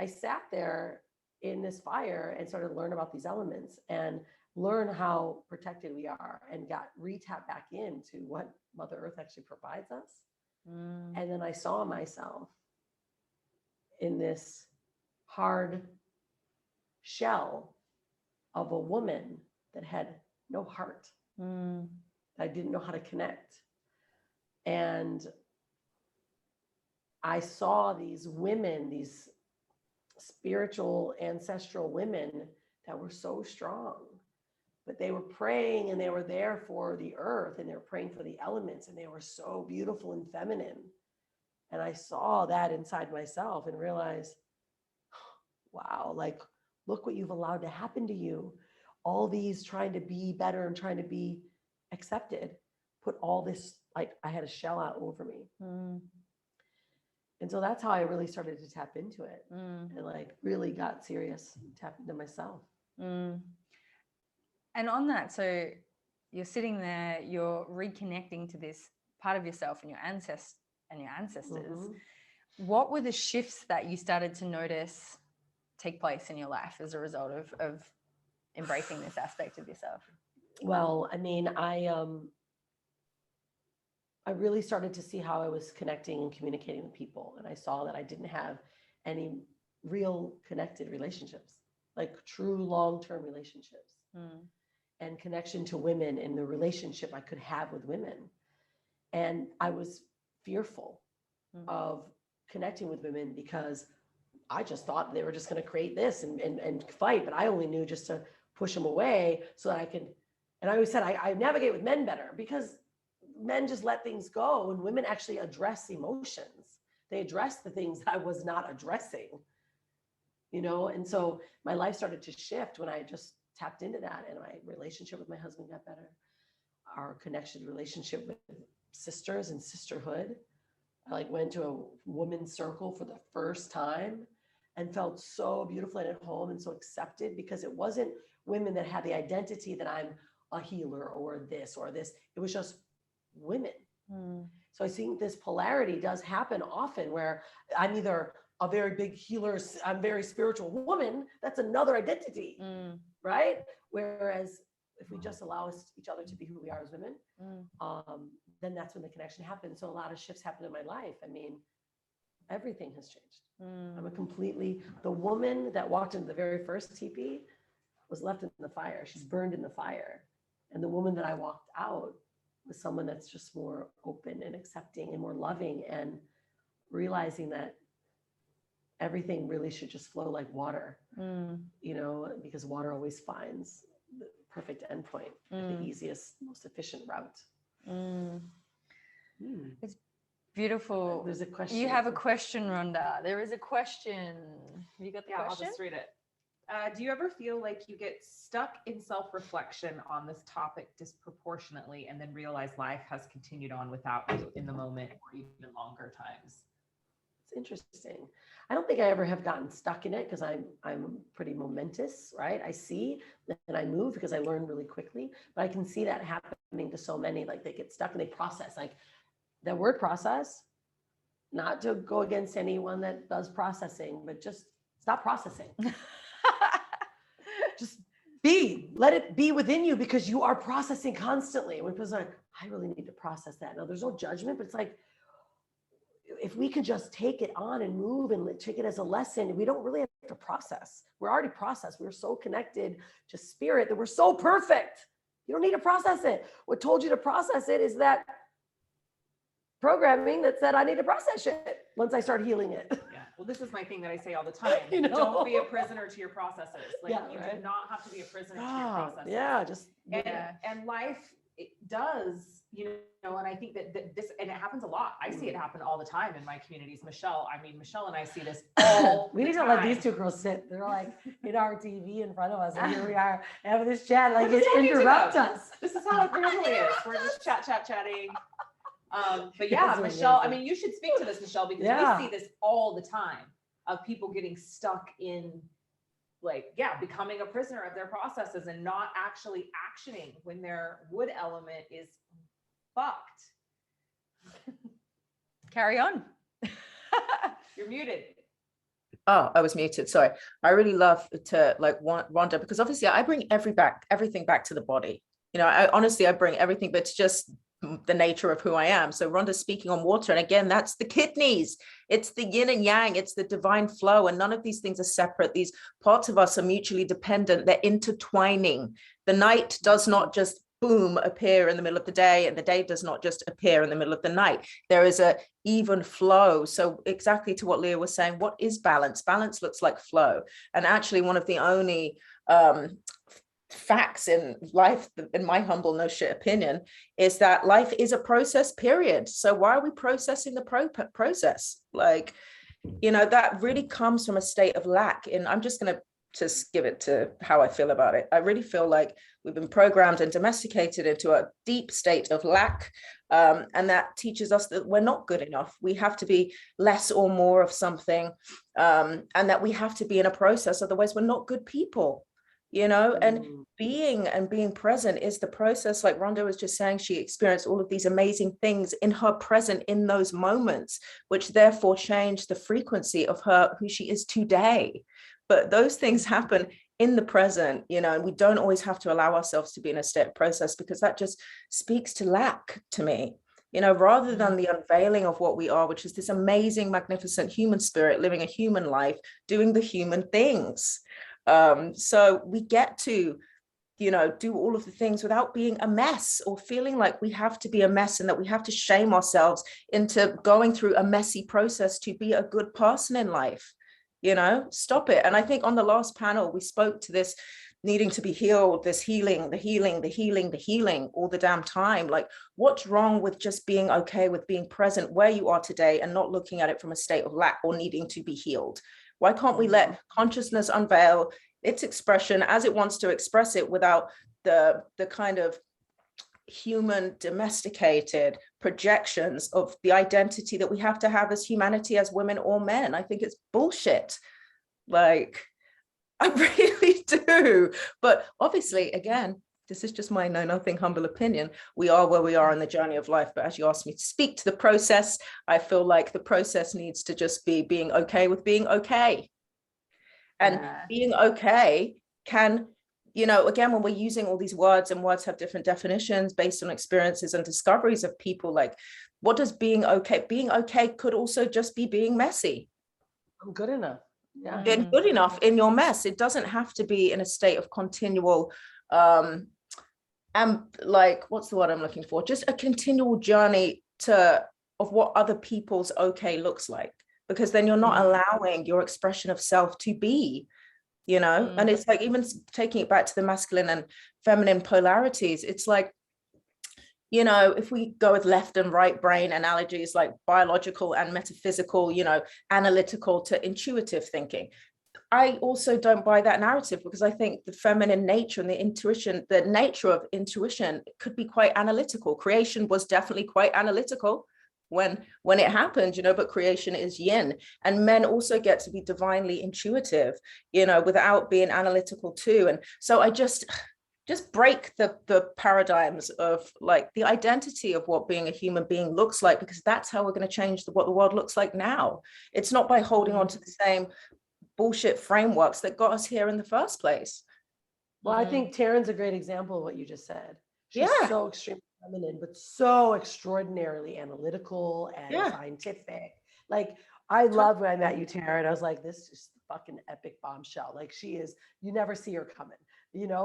sat there in this fire and started to learn about these elements and learn how protected we are, and got re-tapped back into what Mother Earth actually provides us. And then I saw myself in this hard shell of a woman that had no heart. I didn't know how to connect. And I saw these women, these spiritual ancestral women that were so strong, but they were praying and they were there for the earth and they were praying for the elements, and they were so beautiful and feminine. And I saw that inside myself and realized, wow, like, look what you've allowed to happen to you. All these trying to be better and trying to be accepted, put all this, like, I had a shell out over me. And so that's how I really started to tap into it, and like really got serious, tapped into myself. And on that, so you're sitting there, you're reconnecting to this part of yourself and your ancestors. What were the shifts that you started to notice take place in your life as a result of embracing this aspect of yourself? Well, I mean, I really started to see how I was connecting and communicating with people. And I saw that I didn't have any real connected relationships, like true long-term relationships and connection to women in the relationship I could have with women. And I was fearful of connecting with women because I just thought they were just going to create this and fight, but I only knew just to push them away so that I could. And I always said I navigate with men better because men just let things go, and women actually address emotions. They address the things that I was not addressing, you know? And so my life started to shift when I just tapped into that, and my relationship with my husband got better. Our connection relationship with sisters and sisterhood. I like went to a women's circle for the first time and felt so beautiful and at home and so accepted, because it wasn't women that had the identity that I'm a healer or this or this. It was just women. So I think this polarity does happen often where I'm either a very big healer, I'm a very spiritual woman. That's another identity, right? Whereas if we just allow each other to be who we are as women, then that's when the connection happens. So a lot of shifts happen in my life. I mean, everything has changed. I'm the woman that walked into the very first teepee was left in the fire. She's burned in the fire. And the woman that I walked out was someone that's just more open and accepting and more loving, and realizing that everything really should just flow like water, you know, because water always finds the perfect endpoint, the easiest, most efficient route. It's beautiful. There's a question. You have a question, Rhonda. There is a question. Have you got the Yeah, I'll question? just read it. Do you ever feel like you get stuck in self-reflection on this topic disproportionately and then realize life has continued on without you in the moment or even longer times? It's interesting. I don't think I ever have gotten stuck in it because I'm pretty momentous, right? I see and I move because I learn really quickly, but I can see that happening to so many, like they get stuck and they process, like that word process, not to go against anyone that does processing, but just stop processing. Just let it be within you, because you are processing constantly. When people's like, I really need to process that. Now there's no judgment, but it's like, if we could just take it on and move and take it as a lesson, we don't really have to process. We're already processed. We're so connected to spirit that we're so perfect. You don't need to process it. What told you to process it is that programming that said I need to process it once I start healing it. Yeah. Well, this is my thing that I say all the time. You know? Don't be a prisoner to your processes. Like Yeah, you right. do not have to be a prisoner to your processes. Yeah, just And life, it does, you know, and I think that this, and it happens a lot. I see it happen all the time in my communities. Michelle and I see this all we the need to time. let these two girls sit. They're like in our TV in front of us, and here we are having this chat, like This is it how we do interrupt it. us. This is how it really is. We're just chatting. But yeah, Those are Michelle, I amazing. mean, you should speak to this, Michelle, because Yeah. we see this all the time of people getting stuck in, like, yeah, becoming a prisoner of their processes and not actually actioning when their wood element is fucked. Carry on. You're muted. Oh, I was muted. Sorry. I really love to want Rhonda, because obviously I bring everything back to the body. You know, I bring everything, but it's just the nature of who I am. So Rhonda's speaking on water. And again, that's the kidneys. It's the yin and yang. It's the divine flow. And none of these things are separate. These parts of us are mutually dependent. They're intertwining. The night does not just boom appear in the middle of the day, and the day does not just appear in the middle of the night. There is a even flow. So exactly to what Leah was saying, what is balance? Balance looks like flow. And actually one of the only facts in life, in my humble no shit opinion, is that life is a process, period. So why are we processing the process? Like, you know, that really comes from a state of lack. And I'm just going to just give it to how I feel about it. I really feel like we've been programmed and domesticated into a deep state of lack. And that teaches us that we're not good enough. We have to be less or more of something, and that we have to be in a process. Otherwise, we're not good people. You know, and being present is the process. Like Rhonda was just saying, she experienced all of these amazing things in her present in those moments, which therefore changed the frequency of her, who she is today. But those things happen in the present, you know, and we don't always have to allow ourselves to be in a state of process, because that just speaks to lack to me. You know, rather than the unveiling of what we are, which is this amazing, magnificent human spirit living a human life, doing the human things. So we get to, you know, do all of the things without being a mess or feeling like we have to be a mess and that we have to shame ourselves into going through a messy process to be a good person in life. You know, stop it. And I think on the last panel, we spoke to this needing to be healed, this healing all the damn time. Like, what's wrong with just being okay with being present where you are today and not looking at it from a state of lack or needing to be healed? Why can't we let consciousness unveil its expression as it wants to express it without the kind of human domesticated projections of the identity that we have to have as humanity, as women or men? I think it's bullshit. Like, I really do. But obviously, again, this is just my know nothing humble opinion. We are where we are in the journey of life. But as you asked me to speak to the process, I feel like the process needs to just be being okay with being okay. And being okay can, you know, again, when we're using all these words, and words have different definitions based on experiences and discoveries of people, like, what does being okay? Being okay could also just be being messy. I'm good enough. Yeah. and good enough in your mess. It doesn't have to be in a state of continual and like, what's the word I'm looking for? Just a continual journey of what other people's okay looks like, because then you're not allowing your expression of self to be, and it's like, even taking it back to the masculine and feminine polarities, it's like, if we go with left and right brain analogies, like biological and metaphysical, analytical to intuitive thinking, I also don't buy that narrative, because I think the feminine nature and the nature of intuition could be quite analytical. Creation was definitely quite analytical when it happened, but creation is yin, and men also get to be divinely intuitive, without being analytical too. And so I just break the paradigms of like the identity of what being a human being looks like, because that's how we're going to change what the world looks like now. It's not by holding on to the same bullshit frameworks that got us here in the first place. Well, I think Taryn's a great example of what you just said. She's Yeah. so extremely feminine, but so extraordinarily analytical and scientific. Like, I love when I met you, Taryn. I was like, this is just fucking epic bombshell. Like, she is, you never see her coming,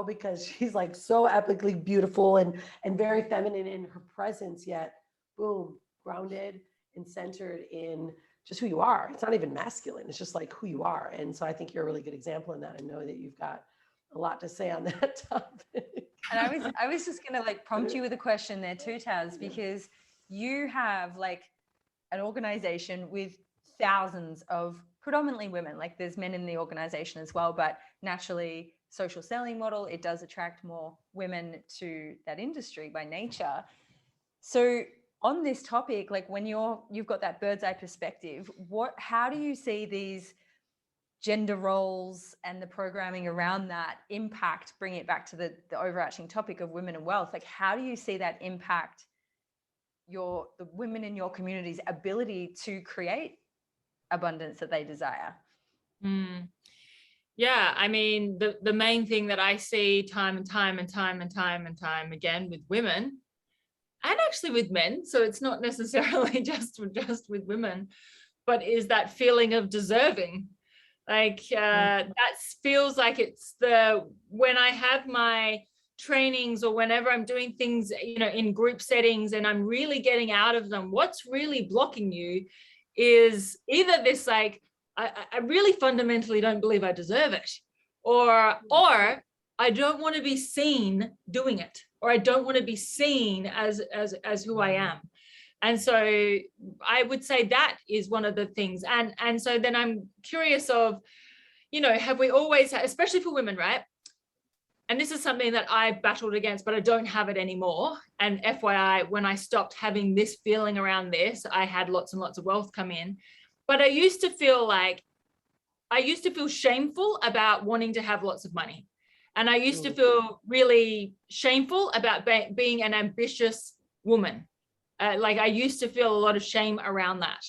because she's like so epically beautiful and very feminine in her presence, yet boom, grounded and centered in just who you are. It's not even masculine. It's just like who you are. And so I think you're a really good example in that. I know that you've got a lot to say on that topic. And I was just going to like prompt you with a question there too, Taz, because you have like an organization with thousands of predominantly women. Like, there's men in the organization as well, but naturally, social selling model, it does attract more women to that industry by nature. So on this topic, like when you've got that bird's eye perspective, how do you see these gender roles and the programming around that impact, bring it back to the overarching topic of women and wealth? Like, how do you see that impact the women in your community's ability to create abundance that they desire? Yeah, I mean, the main thing that I see time and time again with women, and actually with men, so it's not necessarily just with women, but is that feeling of deserving. Like, that feels like it's when I have my trainings or whenever I'm doing things, in group settings, and I'm really getting out of them, what's really blocking you is either this, like, I really fundamentally don't believe I deserve it, or I don't want to be seen doing it, or I don't want to be seen as who I am. And so I would say that is one of the things. And so then I'm curious of, have we always, especially for women, right? And this is something that I've battled against, but I don't have it anymore. And FYI, when I stopped having this feeling around this, I had lots and lots of wealth come in. But I used to feel shameful about wanting to have lots of money. And I used to feel really shameful about being an ambitious woman. Like, I used to feel a lot of shame around that.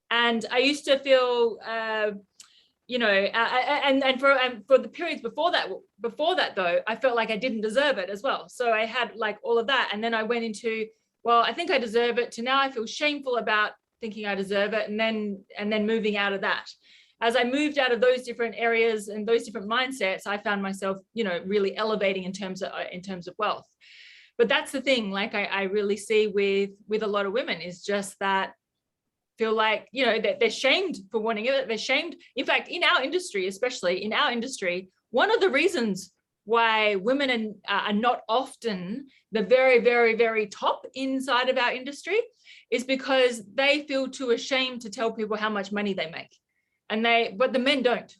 And I used to feel, and for the periods before that though, I felt like I didn't deserve it as well. So I had like all of that. And then I went into, well, I think I deserve it, to now I feel shameful about thinking I deserve it. And then moving out of that. As I moved out of those different areas and those different mindsets, I found myself, really elevating in terms of wealth. But that's the thing, like I really see with a lot of women, is just that feel like, that they're shamed for wanting it. They're shamed. In fact, in our industry, especially in our industry, one of the reasons why women are not often the very, very, very top inside of our industry is because they feel too ashamed to tell people how much money they make. But the men don't.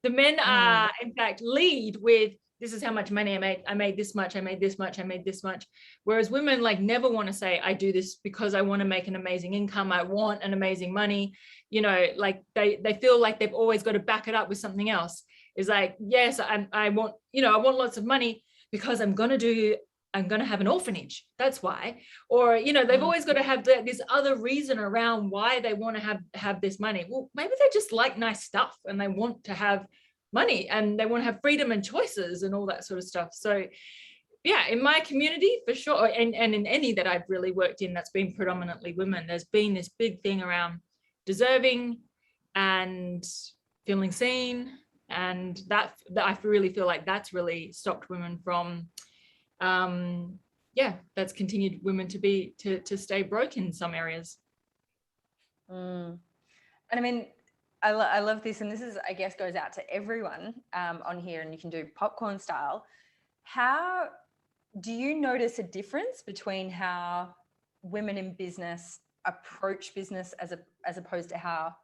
The men are, in fact, lead with, this is how much money I made. I made this much, I made this much, I made this much. Whereas women like never want to say, I do this because I want to make an amazing income. I want an amazing money. Like they feel like they've always got to back it up with something else. It's like, yes, I want lots of money because I'm going to have an orphanage. That's why. Or, they've always got to have this other reason around why they want to have this money. Well, maybe they just like nice stuff and they want to have money and they want to have freedom and choices and all that sort of stuff. So yeah, in my community for sure, and in any that I've really worked in that's been predominantly women, there's been this big thing around deserving and feeling seen. And that I really feel like that's really stopped women from, that's continued women to stay broke in some areas. And I mean, I love this, and this is, I guess, goes out to everyone on here, and you can do popcorn style. How do you notice a difference between how women in business approach business as opposed to how,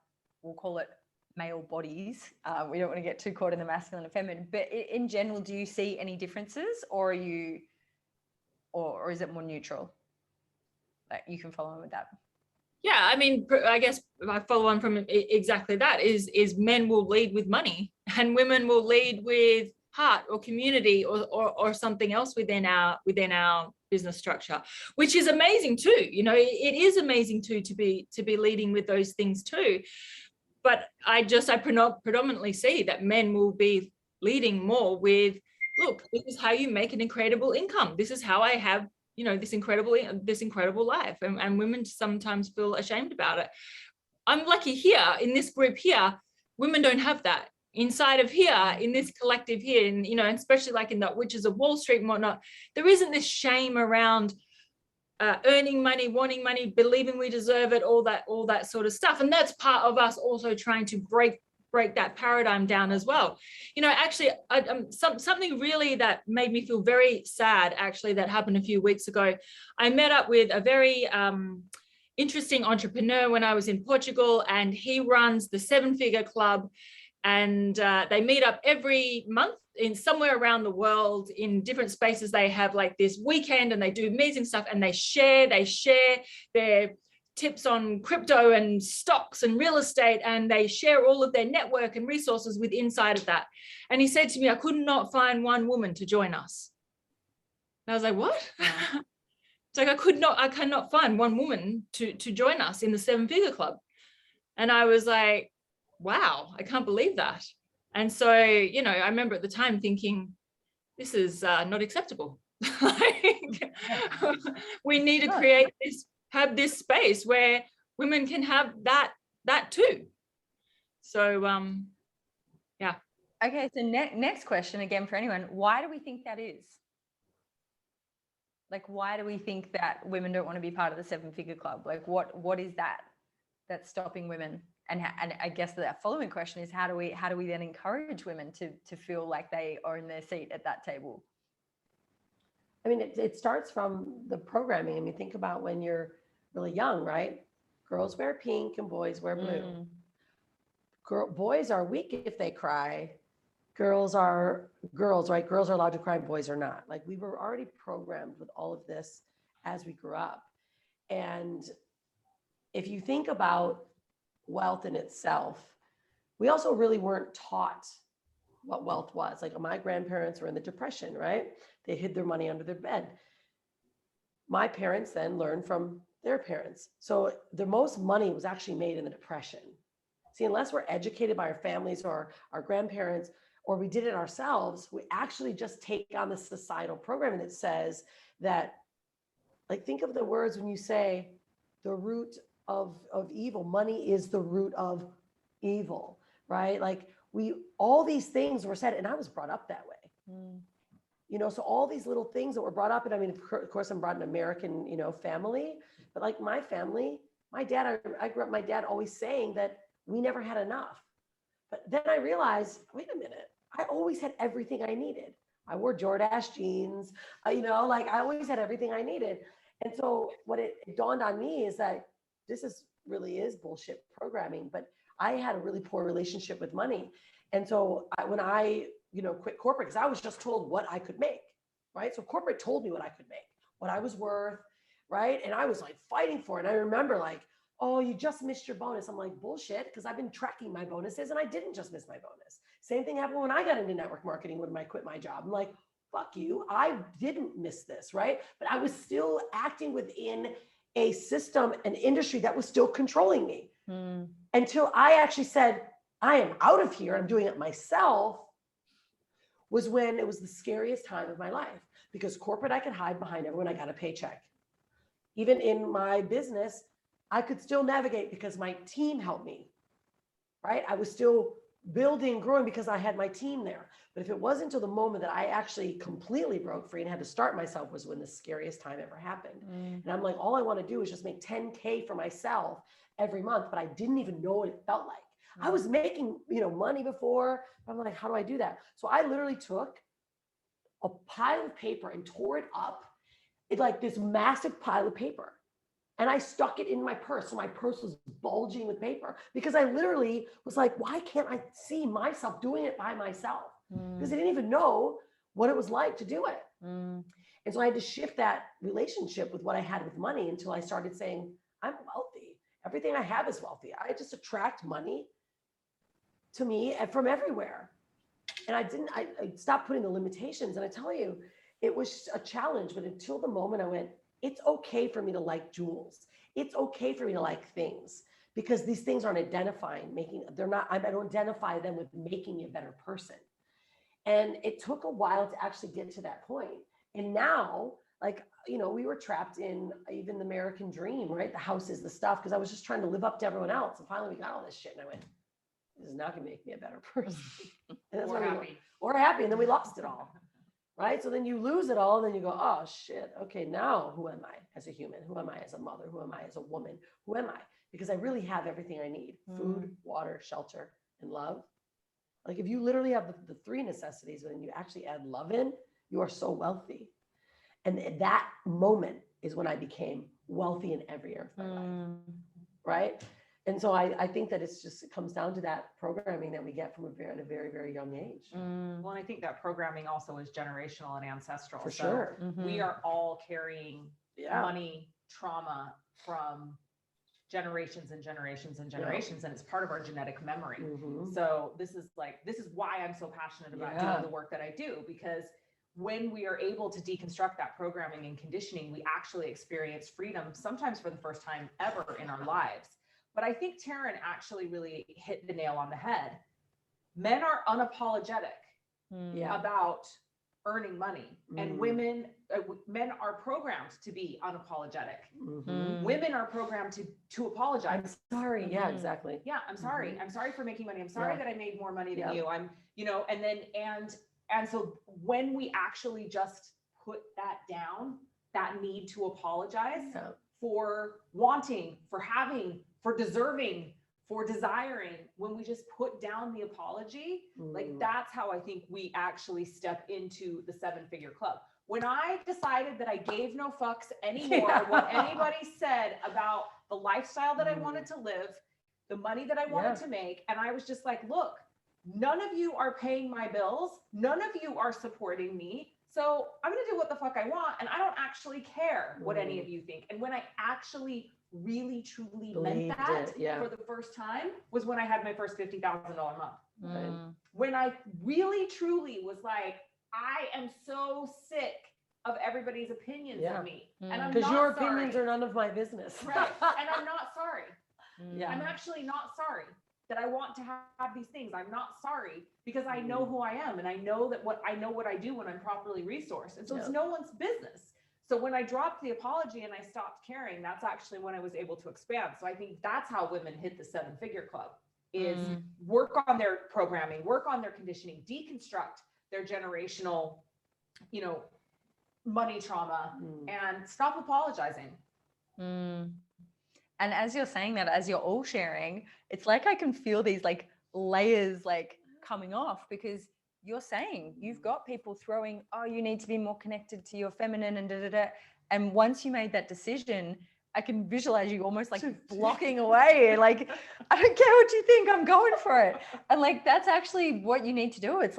we'll call it, male bodies? We don't want to get too caught in the masculine and feminine, but in general, do you see any differences, or is it more neutral? Like, you can follow on with that. Yeah, I mean, I guess I follow on from exactly that is men will lead with money and women will lead with heart or community or something else within our business structure, which is amazing too. You know, it is amazing too to be leading with those things too. But I predominantly see that men will be leading more with, look, this is how you make an incredible income. This is how I have, you know, this incredible life. And women sometimes feel ashamed about it. I'm lucky here in this group here, women don't have that. Inside of here, in this collective here, and, you know, especially like in the Witches of Wall Street and whatnot, there isn't this shame around earning money, wanting money, believing we deserve it, all that sort of stuff. And that's part of us also trying to break that paradigm down as well. You know, actually, something really that made me feel very sad, actually, that happened a few weeks ago. I met up with a very interesting entrepreneur when I was in Portugal, and he runs the 7-Figure Club. And they meet up every month in somewhere around the world in different spaces. They have like this weekend and they do amazing stuff, and they share their tips on crypto and stocks and real estate, and they share all of their network and resources with inside of that. And he said to me, I could not find one woman to join us. And I was like, what? Wow. It's like, I cannot find one woman to join us in the 7-Figure Club. And I was like, wow, I can't believe that. And so, you know, I remember at the time thinking, this is not acceptable. Like, we need to create have this space where women can have that too. So, yeah. Okay, so next question again for anyone. Why do we think that is? Like, why do we think that women don't want to be part of the 7-Figure Club? Like, what is that that's stopping women? And I guess that following question is, how do we then encourage women to feel like they own their seat at that table? I mean, it starts from the programming. I mean, think about when you're really young, right? Girls wear pink and boys wear blue. Boys are weak if they cry. Girls are girls, right? Girls are allowed to cry, boys are not. Like, we were already programmed with all of this as we grew up. And if you think about wealth in itself, we also really weren't taught what wealth was. Like, my grandparents were in the Depression, right? They hid their money under their bed. My parents then learned from their parents. So the most money was actually made in the Depression. See, unless we're educated by our families or our grandparents, or we did it ourselves, we actually just take on the societal programming that says that, like, think of the words when you say the root of evil. Money is the root of evil, right? Like, all these things were said, and I was brought up that way. You know, so all these little things that were brought up, and I mean, of course, I'm brought in an American, you know, family, but like my family, my dad, I grew up, my dad always saying that we never had enough. But then I realized, wait a minute, I always had everything I needed. I wore Jordache jeans, you know, like, I always had everything I needed. And so what it dawned on me is that this really is bullshit programming, but I had a really poor relationship with money. And so when I, you know, quit corporate, because I was just told what I could make, right? So corporate told me what I could make, what I was worth, right? And I was like fighting for it. And I remember like, oh, you just missed your bonus. I'm like, bullshit, because I've been tracking my bonuses and I didn't just miss my bonus. Same thing happened when I got into network marketing when I quit my job. I'm like, fuck you, I didn't miss this, right? But I was still acting within a system, an industry that was still controlling me until I actually said, I am out of here, I'm doing it myself, was when it was the scariest time of my life, because corporate, I could hide behind everyone, I got a paycheck. Even in my business, I could still navigate because my team helped me, right? I was still building, growing because I had my team there. But if it wasn't until the moment that I actually completely broke free and had to start myself was when the scariest time ever happened. And I'm like, all I want to do is just make 10K for myself every month, but I didn't even know what it felt like. I was making, money before, but I'm like, how do I do that? So I literally took a pile of paper and tore it up. It's like this massive pile of paper. And I stuck it in my purse. So my purse was bulging with paper because I literally was like, why can't I see myself doing it by myself? Because I didn't even know what it was like to do it. And so I had to shift that relationship with what I had with money until I started saying, I'm wealthy. Everything I have is wealthy. I just attract money to me and from everywhere. And I stopped putting the limitations. And I tell you, it was a challenge, but until the moment I went, it's okay for me to like jewels. It's okay for me to like things because these things aren't identifying, I don't identify them with making me a better person. And it took a while to actually get to that point. And now, we were trapped in even the American dream, right? The house is the stuff, because I was just trying to live up to everyone else. And finally we got all this shit and I went, this is not gonna make me a better person. And that's Or happy. Or happy. And then we lost it all. Right? So then you lose it all and then you go, oh shit, okay, now who am I as a human? Who am I as a mother? Who am I as a woman? Who am I? Because I really have everything I need: food, water, shelter, and love. Like if you literally have the three necessities and you actually add love in, you are so wealthy. And that moment is when I became wealthy in every area of my life. Right? And so I think that it comes down to that programming that we get from at a very, very young age. Well, and I think that programming also is generational and ancestral. For sure. We are all carrying money trauma from generations and generations and generations, and it's part of our genetic memory. So this is why I'm so passionate about doing the work that I do, because when we are able to deconstruct that programming and conditioning, we actually experience freedom, sometimes for the first time ever in our lives. But I think Taryn actually really hit the nail on the head. Men are unapologetic about earning money, and men are programmed to be unapologetic. Women are programmed to apologize. I'm sorry. Yeah, exactly. Yeah, I'm sorry. I'm sorry for making money. I'm sorry that I made more money than you. And so when we actually just put that down, that need to apologize for wanting, for having, for deserving, for desiring, when we just put down the apology, that's how I think we actually step into the 7-figure club. When I decided that I gave no fucks anymore what anybody said about the lifestyle that I wanted to live, the money that I wanted to make, and I was just like, look, none of you are paying my bills. None of you are supporting me. So I'm going to do what the fuck I want. And I don't actually care what any of you think. And when I actually really, truly meant that for the first time was when I had my first $50,000 month. When I really, truly was like, I am so sick of everybody's opinions of me. And I'm not because your opinions are none of my business. Right. And I'm not sorry. I'm actually not sorry that I want to have these things. I'm not sorry because I know who I am, and I know what I do when I'm properly resourced. And so it's no one's business. So when I dropped the apology and I stopped caring, that's actually when I was able to expand. So I think that's how women hit the 7-figure club, is work on their programming, work on their conditioning, deconstruct their generational, money trauma, and stop apologizing. And as you're saying that, as you're all sharing, it's like I can feel these layers coming off, because you're saying you've got people throwing, oh, you need to be more connected to your feminine and da da da. And once you made that decision, I can visualize you almost blocking away. I don't care what you think, I'm going for it. And that's actually what you need to do. It's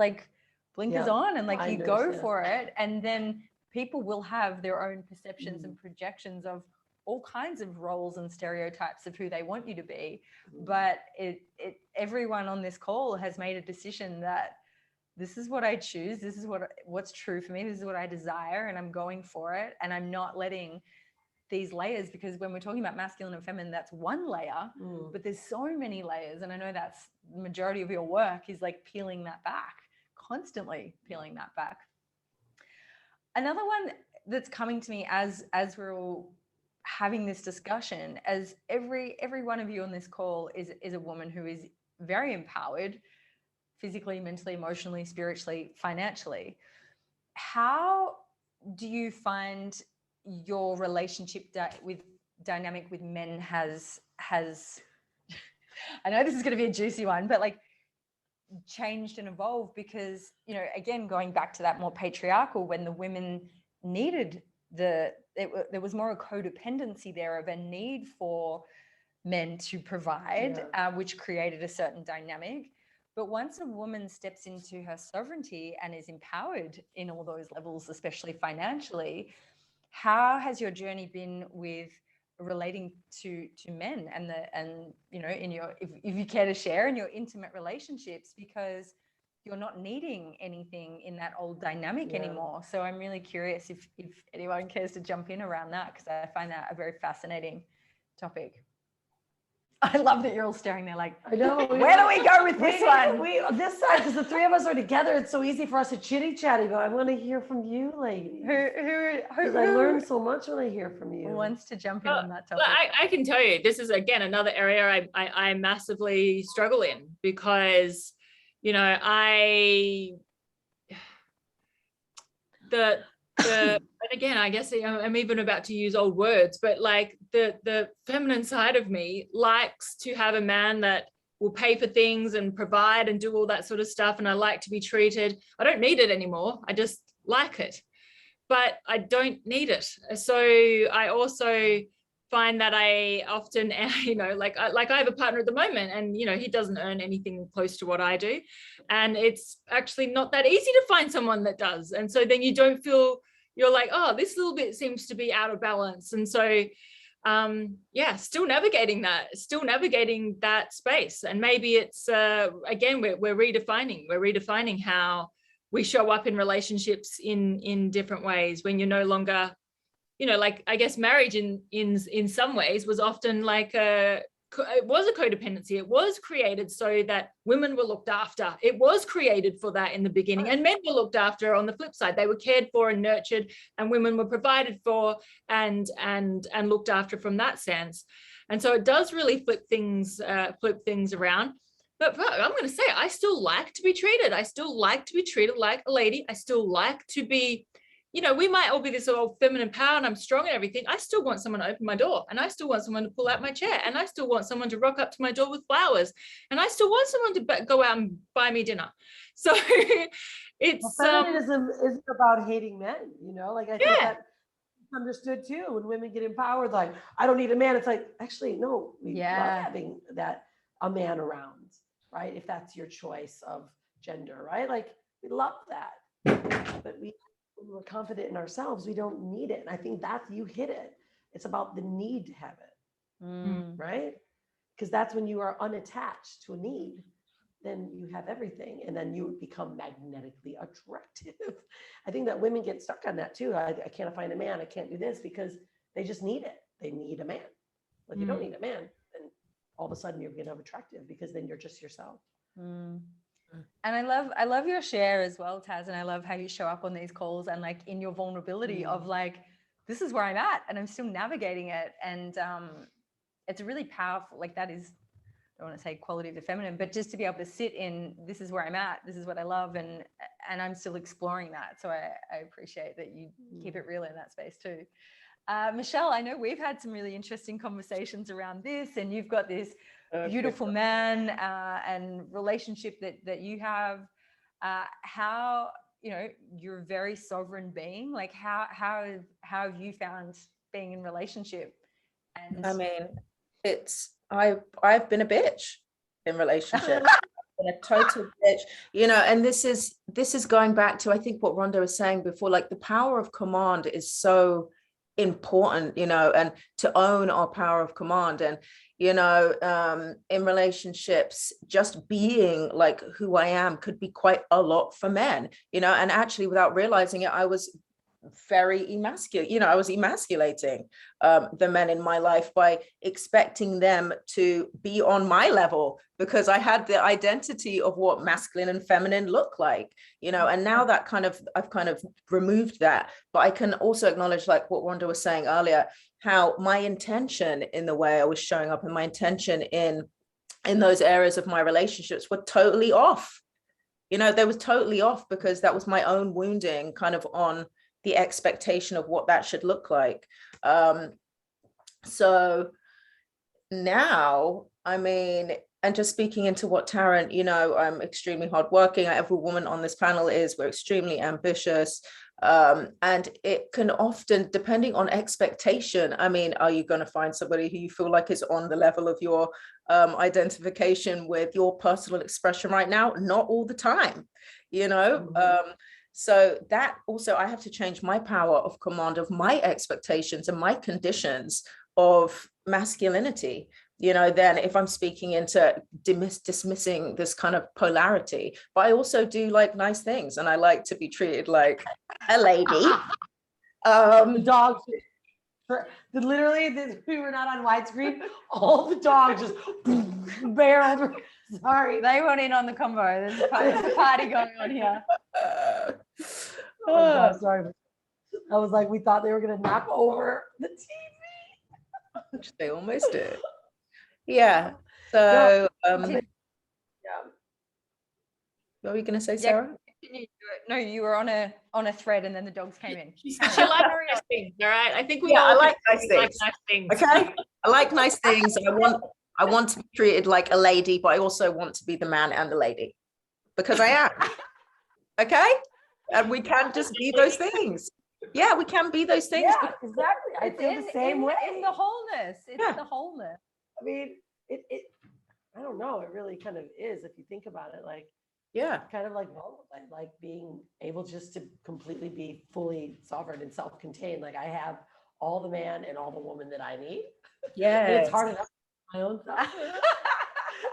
blinkers on and you go for it. And then people will have their own perceptions and projections of all kinds of roles and stereotypes of who they want you to be. But everyone on this call has made a decision that this is what I choose. This is what's true for me. This is what I desire, and I'm going for it. And I'm not letting these layers, because when we're talking about masculine and feminine, that's one layer, but there's so many layers. And I know that's the majority of your work is peeling that back, constantly peeling that back. Another one that's coming to me as we're all having this discussion, as every one of you on this call is a woman who is very empowered, physically, mentally, emotionally, spiritually, financially. How do you find your relationship dynamic with men has I know this is going to be a juicy one, but like changed and evolved? Because, you know, again, going back to that more patriarchal, when the women needed there was more a codependency there of a need for men to provide, which created a certain dynamic. But once a woman steps into her sovereignty and is empowered in all those levels, especially financially, how has your journey been with relating to men and you know, in your, if you care to share, in your intimate relationships, because you're not needing anything in that old dynamic anymore. So I'm really curious if anyone cares to jump in around that, because I find that a very fascinating topic. I love that you're all staring there like, I know. Where do we go with this one? This side, because the three of us are together. It's so easy for us to chitty chatty, but I want to hear from you, ladies. Because I learn so much when I hear from you. Who wants to jump in on that topic? Well, I can tell you, this is again another area I massively struggle in, because, you know, and again, I guess I'm even about to use old words, but like the feminine side of me likes to have a man that will pay for things and provide and do all that sort of stuff. And I like to be treated. I don't need it anymore. I just like it, but I don't need it. So I also find that I often, you know, like I have a partner at the moment, and, you know, he doesn't earn anything close to what I do. And it's actually not that easy to find someone that does. And so then you don't feel, you're like, oh, this little bit seems to be out of balance. And so, still navigating that space. And maybe it's, again, we're redefining how we show up in relationships in different ways, when you're no longer, you know, like, I guess marriage in some ways was often like it was a codependency. It was created so that women were looked after. It was created for that in the beginning, and men were looked after on the flip side. They were cared for and nurtured, and women were provided for and looked after from that sense. And so it does really flip things around. But I'm going to say, I still like to be treated. I still like to be treated like a lady. I still like to be, you know, we might all be this old feminine power and I'm strong and everything. I still want someone to open my door, and I still want someone to pull out my chair, and I still want someone to rock up to my door with flowers, and I still want someone to go out and buy me dinner. So it's feminism isn't about hating men, you know, like I think that understood too. When women get empowered, like, I don't need a man. It's like, actually, no, we love having a man around, right? If that's your choice of gender, right? Like, we love that, but when we're confident in ourselves, we don't need it. And I think that you hit it. It's about the need to have it, right? Because that's when you are unattached to a need, then you have everything, and then you become magnetically attractive. I think that women get stuck on that too. I can't find a man. I can't do this, because they just need it. They need a man. Like, you don't need a man, then all of a sudden you're getting attractive, because then you're just yourself. And I love your share as well, Taz, and I love how you show up on these calls and like in your vulnerability of like, this is where I'm at and I'm still navigating it. And it's a really powerful, like, that is, I don't want to say quality of the feminine, but just to be able to sit in, this is where I'm at, this is what I love, and I'm still exploring that. So I appreciate that you keep it real in that space too. Michelle, I know we've had some really interesting conversations around this, and you've got this beautiful man and relationship that you have. How, you know, you're a very sovereign being. Like, how have you found being in relationship? And I mean, I've been a bitch in relationship. I've been a total bitch, you know, and this is going back to, I think, what Rhonda was saying before, like, the power of command is so important, you know, and to own our power of command. And, you know, in relationships, just being like who I am could be quite a lot for men, you know, and actually, without realizing it, I was very emasculating, you know, I was emasculating the men in my life by expecting them to be on my level, because I had the identity of what masculine and feminine look like, you know. And now that I've kind of removed that, but I can also acknowledge, like what Rhonda was saying earlier, how my intention in the way I was showing up and my intention in those areas of my relationships were totally off. You know, they were totally off because that was my own wounding kind of on the expectation of what that should look like. So now, I mean, and just speaking into what Tarrant, you know, I'm extremely hardworking. Every woman on this panel is. We're extremely ambitious. And it can often, depending on expectation, I mean, are you going to find somebody who you feel like is on the level of your identification with your personal expression right now? Not all the time, you know. So that also, I have to change my power of command of my expectations and my conditions of masculinity, you know. Then if I'm speaking into dismissing this kind of polarity, but I also do like nice things and I like to be treated like a lady. The dogs, literally, we were not on widescreen. All the dogs just barreled. Sorry. They want in on the combo. There's a party going on here. Oh my God, sorry. I was like, we thought they were going to knock over the TV. Which they almost did. Yeah. So, Yeah. what were you going to say, Sarah? No, you were on a thread, and then the dogs came in. She likes nice things, all right? I think we Yeah, all I like nice like things. nice things. Okay. I like nice things. And I want to be treated like a lady, but I also want to be the man and the lady because I am. Okay. And we can just be those things. Yeah, we can be those things. Yeah, exactly. I feel the same way. In the wholeness. It's Yeah. the wholeness. I mean, I don't know. It really kind of is if you think about it, like, Yeah. kind of like like being able just to completely be fully sovereign and self-contained. Like I have all the man and all the woman that I need. Yeah. And it's hard enough on my own self.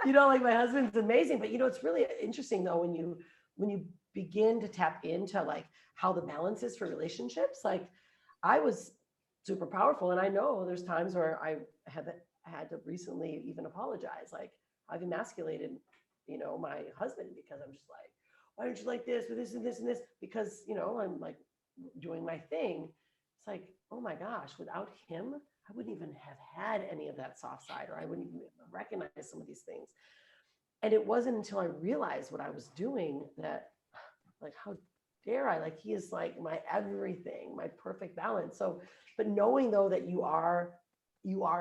You know, like my husband's amazing, but you know, it's really interesting though when you begin to tap into like how the balance is for relationships. Like I was super powerful, and I know there's times where I had to recently even apologize. Like I've emasculated, you know, my husband because I'm just like, why don't you like this or this and this and this? Because, you know, I'm like doing my thing. It's like, oh my gosh, without him, I wouldn't even have had any of that soft side, or I wouldn't even recognize some of these things. And it wasn't until I realized what I was doing that, like, how dare I? Like, he is like my everything, my perfect balance. So, but knowing though that you are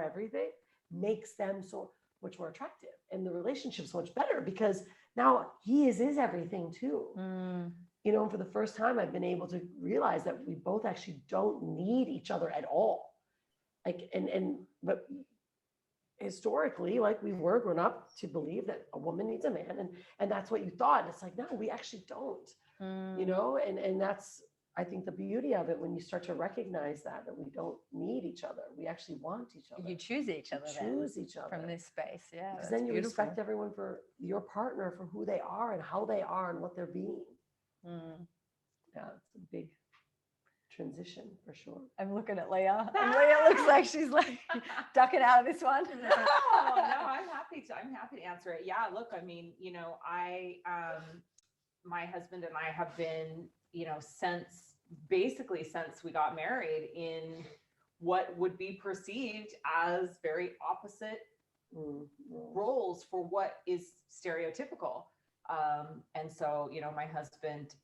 everything makes them so much more attractive, and the relationship so much better because now he is everything too. You know, for the first time, I've been able to realize that we both actually don't need each other at all. Like, but historically, like we were grown up to believe that a woman needs a man, and that's what you thought. And it's like, no, we actually don't. You know, and that's, I think, the beauty of it when you start to recognize that we don't need each other. We actually want each other. You choose each other. Choose each other from this space. Yeah. Because That's then you beautiful. respect everyone for your partner, for who they are and how they are and what they're being. Yeah, it's a big transition for sure. I'm looking at Leah. And Leah looks like she's like ducking out of this one. No, I'm happy to answer it. Yeah, look, I mean, you know, my husband and I have been, you know, since we got married in what would be perceived as very opposite roles for what is stereotypical. And so, you know, my husband,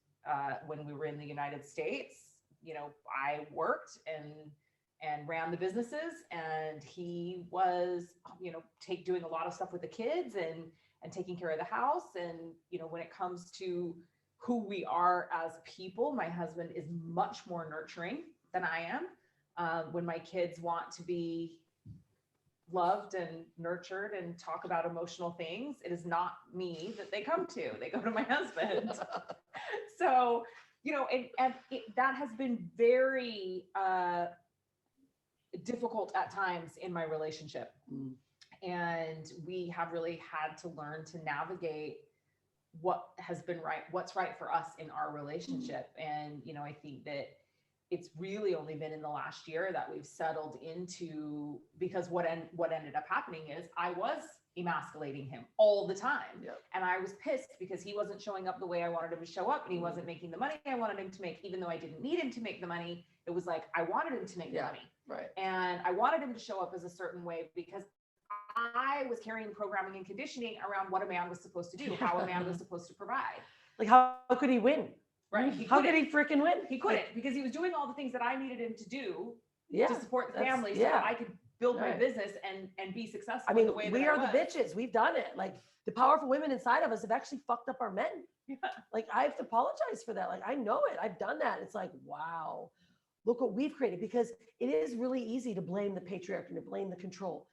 when we were in the United States, you know, I worked and ran the businesses, and he was, you know, doing a lot of stuff with the kids and taking care of the house. And, you know, when it comes to who we are as people, my husband is much more nurturing than I am. When my kids want to be loved and nurtured and talk about emotional things, it is not me that they come to. They go to my husband. So, you know, that has been very difficult at times in my relationship. And we have really had to learn to navigate what's right for us in our relationship. And, you know, I think that it's really only been in the last year that we've settled into, because what ended up happening is I was emasculating him all the time. Yep. And I was pissed because he wasn't showing up the way I wanted him to show up, and he wasn't making the money I wanted him to make, even though I didn't need him to make the money. It was like, I wanted him to make the money. Right. And I wanted him to show up as a certain way because I was carrying programming and conditioning around what a man was supposed to do, how a man was supposed to provide. Like, how could he win? Right. He How could couldn't. he freaking win? He couldn't because he was doing all the things that I needed him to do Yeah. to support the that's- family so yeah. that I could build my Right. business and be successful I mean, in the way that we I are the was. bitches. We've done it. Like, the powerful women inside of us have actually fucked up our men. Yeah. Like, I have to apologize for that. Like, I know it. I've done that. It's like, wow, look what we've created, because it is really easy to blame the patriarchy and to blame the control.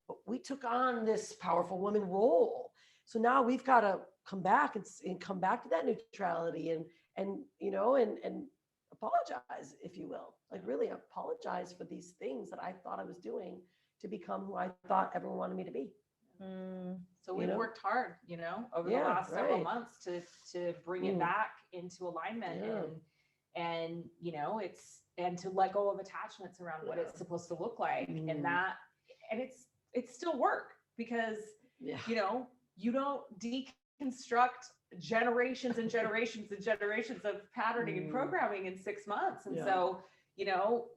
But we took on this powerful woman role. So now we've got to come back and come back to that neutrality and you know, and apologize, if you will. Like, really apologize for these things that I thought I was doing to become who I thought everyone wanted me to be. So You we've know? worked hard, you know, over Yeah, the last several right. months to bring it Mm. back into alignment Yeah. and you know, and to let go of attachments around what it's supposed to look like. Mm. And it's still work because, Yeah. you know, you don't deconstruct generations and generations and generations of patterning and programming in 6 months. And Yeah. so, you know,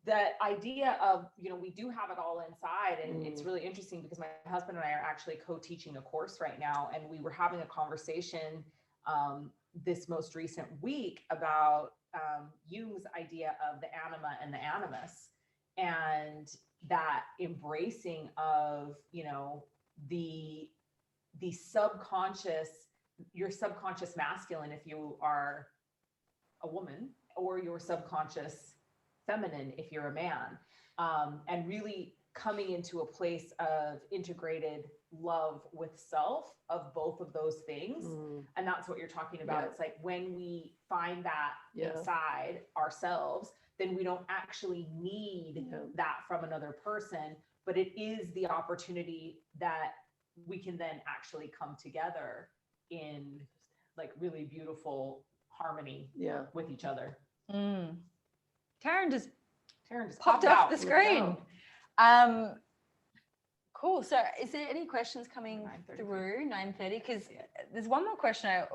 that idea of, you know, we do have it all inside. And it's really interesting because my husband and I are actually co-teaching a course right now. And we were having a conversation this most recent week about Jung's idea of the anima and the animus, and that embracing of, you know, the subconscious, your subconscious masculine, if you are a woman, or your subconscious feminine, if you're a man, and really coming into a place of integrated love with self of both of those things. And that's what you're talking about. Yeah. It's like when we find that Yeah. inside ourselves, then we don't actually need Yeah. that from another person, but it is the opportunity that we can then actually come together in like really beautiful harmony Yeah. with each other. Taryn just Taryn just popped popped off out. the Looked screen. out. Cool. So is there any questions coming 9:30. through 9:30? Because there's one more question,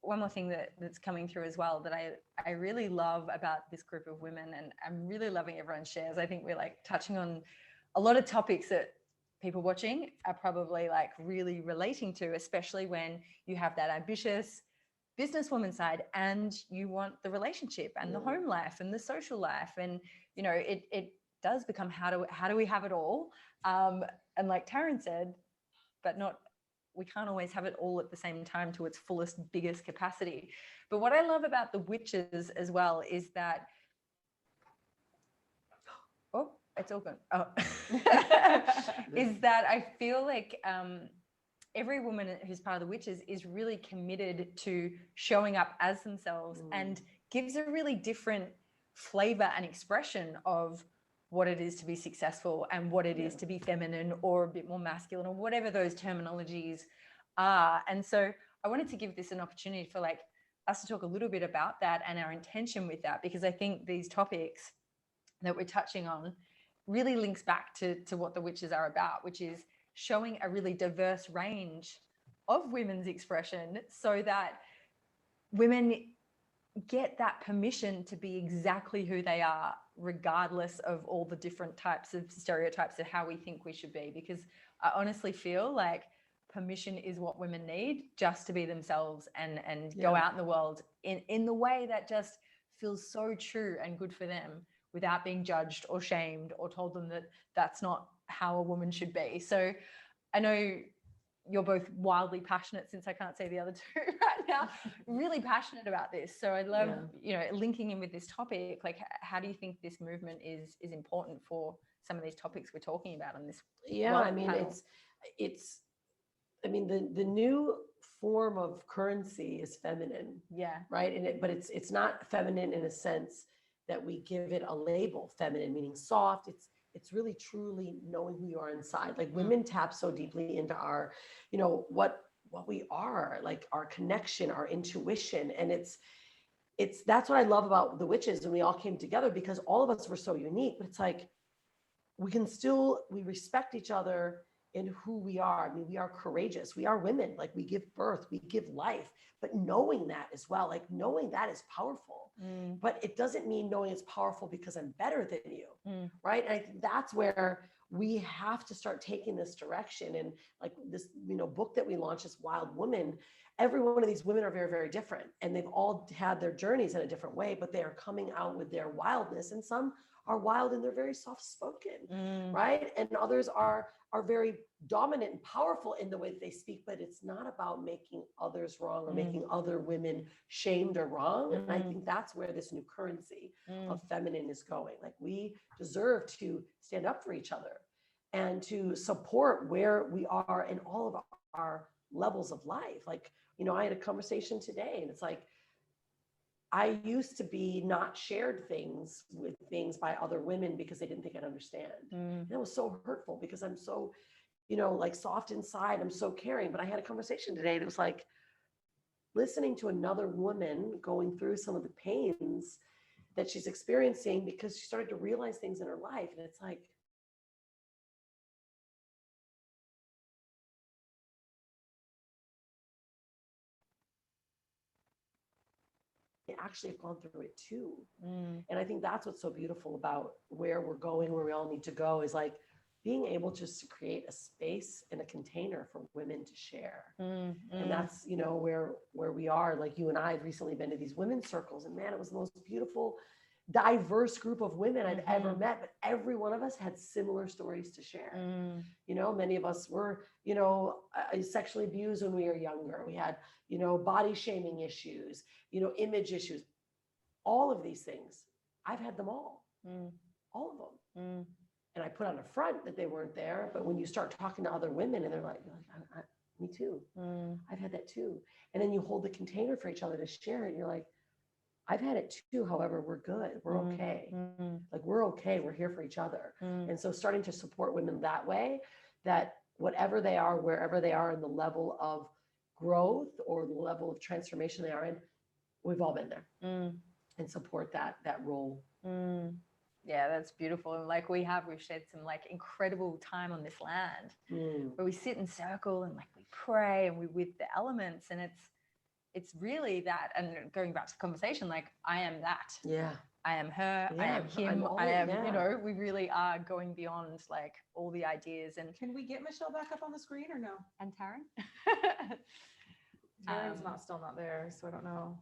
one more thing that's coming through as well that I really love about this group of women, and I'm really loving everyone's shares. I think we're like touching on a lot of topics that people watching are probably like really relating to, especially when you have that ambitious businesswoman side and you want the relationship and the home life and the social life. And, you know, it does become, how do we have it all? And like Taryn said, but we can't always have it all at the same time to its fullest, biggest capacity. But what I love about the witches as well is that, oh, it's all good. Oh, is that I feel like every woman who's part of the witches is really committed to showing up as themselves and gives a really different flavor and expression of what it is to be successful and what it is to be feminine or a bit more masculine or whatever those terminologies are. And so I wanted to give this an opportunity for like us to talk a little bit about that and our intention with that, because I think these topics that we're touching on really links back to what the witches are about, which is showing a really diverse range of women's expression so that women get that permission to be exactly who they are, regardless of all the different types of stereotypes of how we think we should be. Because I honestly feel like permission is what women need, just to be themselves and go out in the world in the way that just feels so true and good for them, without being judged or shamed or told them that that's not how a woman should be. So I know you're both wildly passionate, since I can't say the other two right now, really passionate about this. So I love, you know, linking in with this topic. Like, how do you think this movement is important for some of these topics we're talking about on this? Yeah, I mean, panel? it's I mean, the new form of currency is feminine, Yeah. right? And but it's not feminine in a sense that we give it a label, feminine meaning soft. It's really truly knowing who you are inside. Like, women tap so deeply into our, you know, what we are, like our connection, our intuition. And that's what I love about the witches when we all came together, because all of us were so unique, but it's like, we respect each other in who we are. I mean, we are courageous. We are women. Like, we give birth, we give life, but knowing that as well, like knowing that is powerful. But it doesn't mean knowing it's powerful because I'm better than you, right? And I think that's where we have to start taking this direction. And like this, book that we launched, this Wild Woman, every one of these women are very, very different, and they've all had their journeys in a different way, but they are coming out with their wildness. And some are wild and they're very soft spoken, right? And others are very dominant and powerful in the way that they speak, but it's not about making others wrong or making other women shamed or wrong. And I think that's where this new currency of feminine is going. Like, we deserve to stand up for each other and to support where we are in all of our levels of life. Like, I had a conversation today, and it's like, I used to be not shared things by other women because they didn't think I'd understand. And it was so hurtful because I'm so, like soft inside, I'm so caring. But I had a conversation today, and it was like listening to another woman going through some of the pains that she's experiencing because she started to realize things in her life. And it's like, actually have gone through it too. And I think that's what's so beautiful about where we're going, where we all need to go, is like being able just to create a space and a container for women to share. And that's, where we are. Like, you and I had recently been to these women's circles, and man, it was the most beautiful, diverse group of women I'd ever met, but every one of us had similar stories to share. Many of us were, sexually abused when we were younger. We had, body shaming issues, image issues, all of these things. I've had them all of them. And I put on a front that they weren't there. But when you start talking to other women, and they're like, me too. I've had that too. And then you hold the container for each other to share it. And you're like, I've had it too. However, we're good. We're okay. Like, we're okay. We're here for each other. And so starting to support women that way, that whatever they are, wherever they are in the level of growth or the level of transformation they are in, we've all been there, and support that role. Yeah, that's beautiful. And like, we've shared some like incredible time on this land where we sit in circle and like we pray and we with the elements, and it's really that. And going back to the conversation, like, I am that. Yeah. I am her. I am him. I am, we really are going beyond like all the ideas. And Can we get Michelle back up on the screen or no? and Taryn? Taryn's still not there, so I don't know.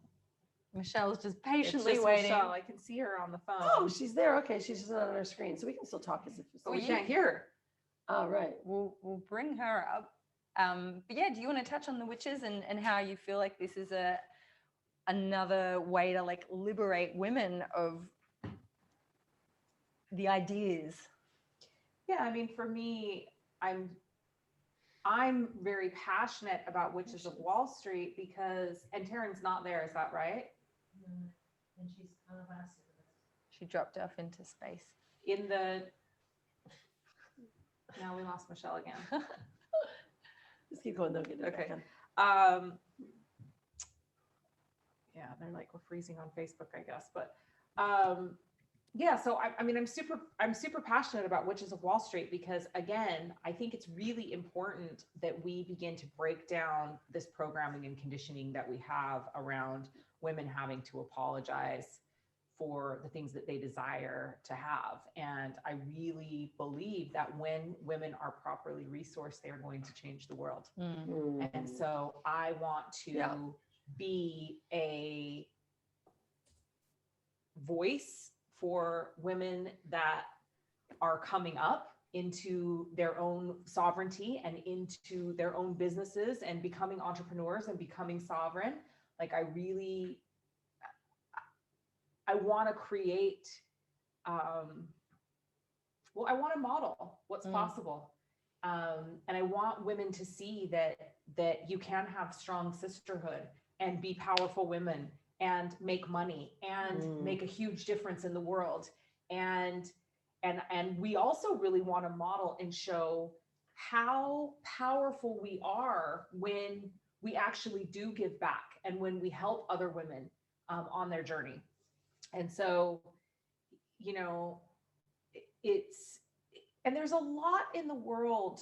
Michelle's just It's patiently just waiting. Michelle. I can see her on the phone. Oh, she's there. Okay, she's just not on our screen, so we can still talk as if. But we can't hear her. Oh, right. We'll bring her up. But yeah, do you want to touch on the witches and how you feel like this is another way to like liberate women of the ideas? Yeah, I mean, for me, I'm very passionate about Witches of Wall Street because, and Taryn's not there, is that right? And she's kind of asked. She dropped off into space. Now we lost Michelle again. Just keep going, they'll get it Okay. back on. Yeah, they're like, we're freezing on Facebook, I guess. But yeah, so I mean, I'm super passionate about Witches of Wall Street because, again, I think it's really important that we begin to break down this programming and conditioning that we have around women having to apologize for the things that they desire to have. And I really believe that when women are properly resourced, they are going to change the world. And so I want to be a voice for women that are coming up into their own sovereignty and into their own businesses and becoming entrepreneurs and becoming sovereign. Like, I want to create, I want to model what's possible. And I want women to see that you can have strong sisterhood and be powerful women and make money and make a huge difference in the world. And we also really want to model and show how powerful we are when we actually do give back and when we help other women on their journey. And so, and there's a lot in the world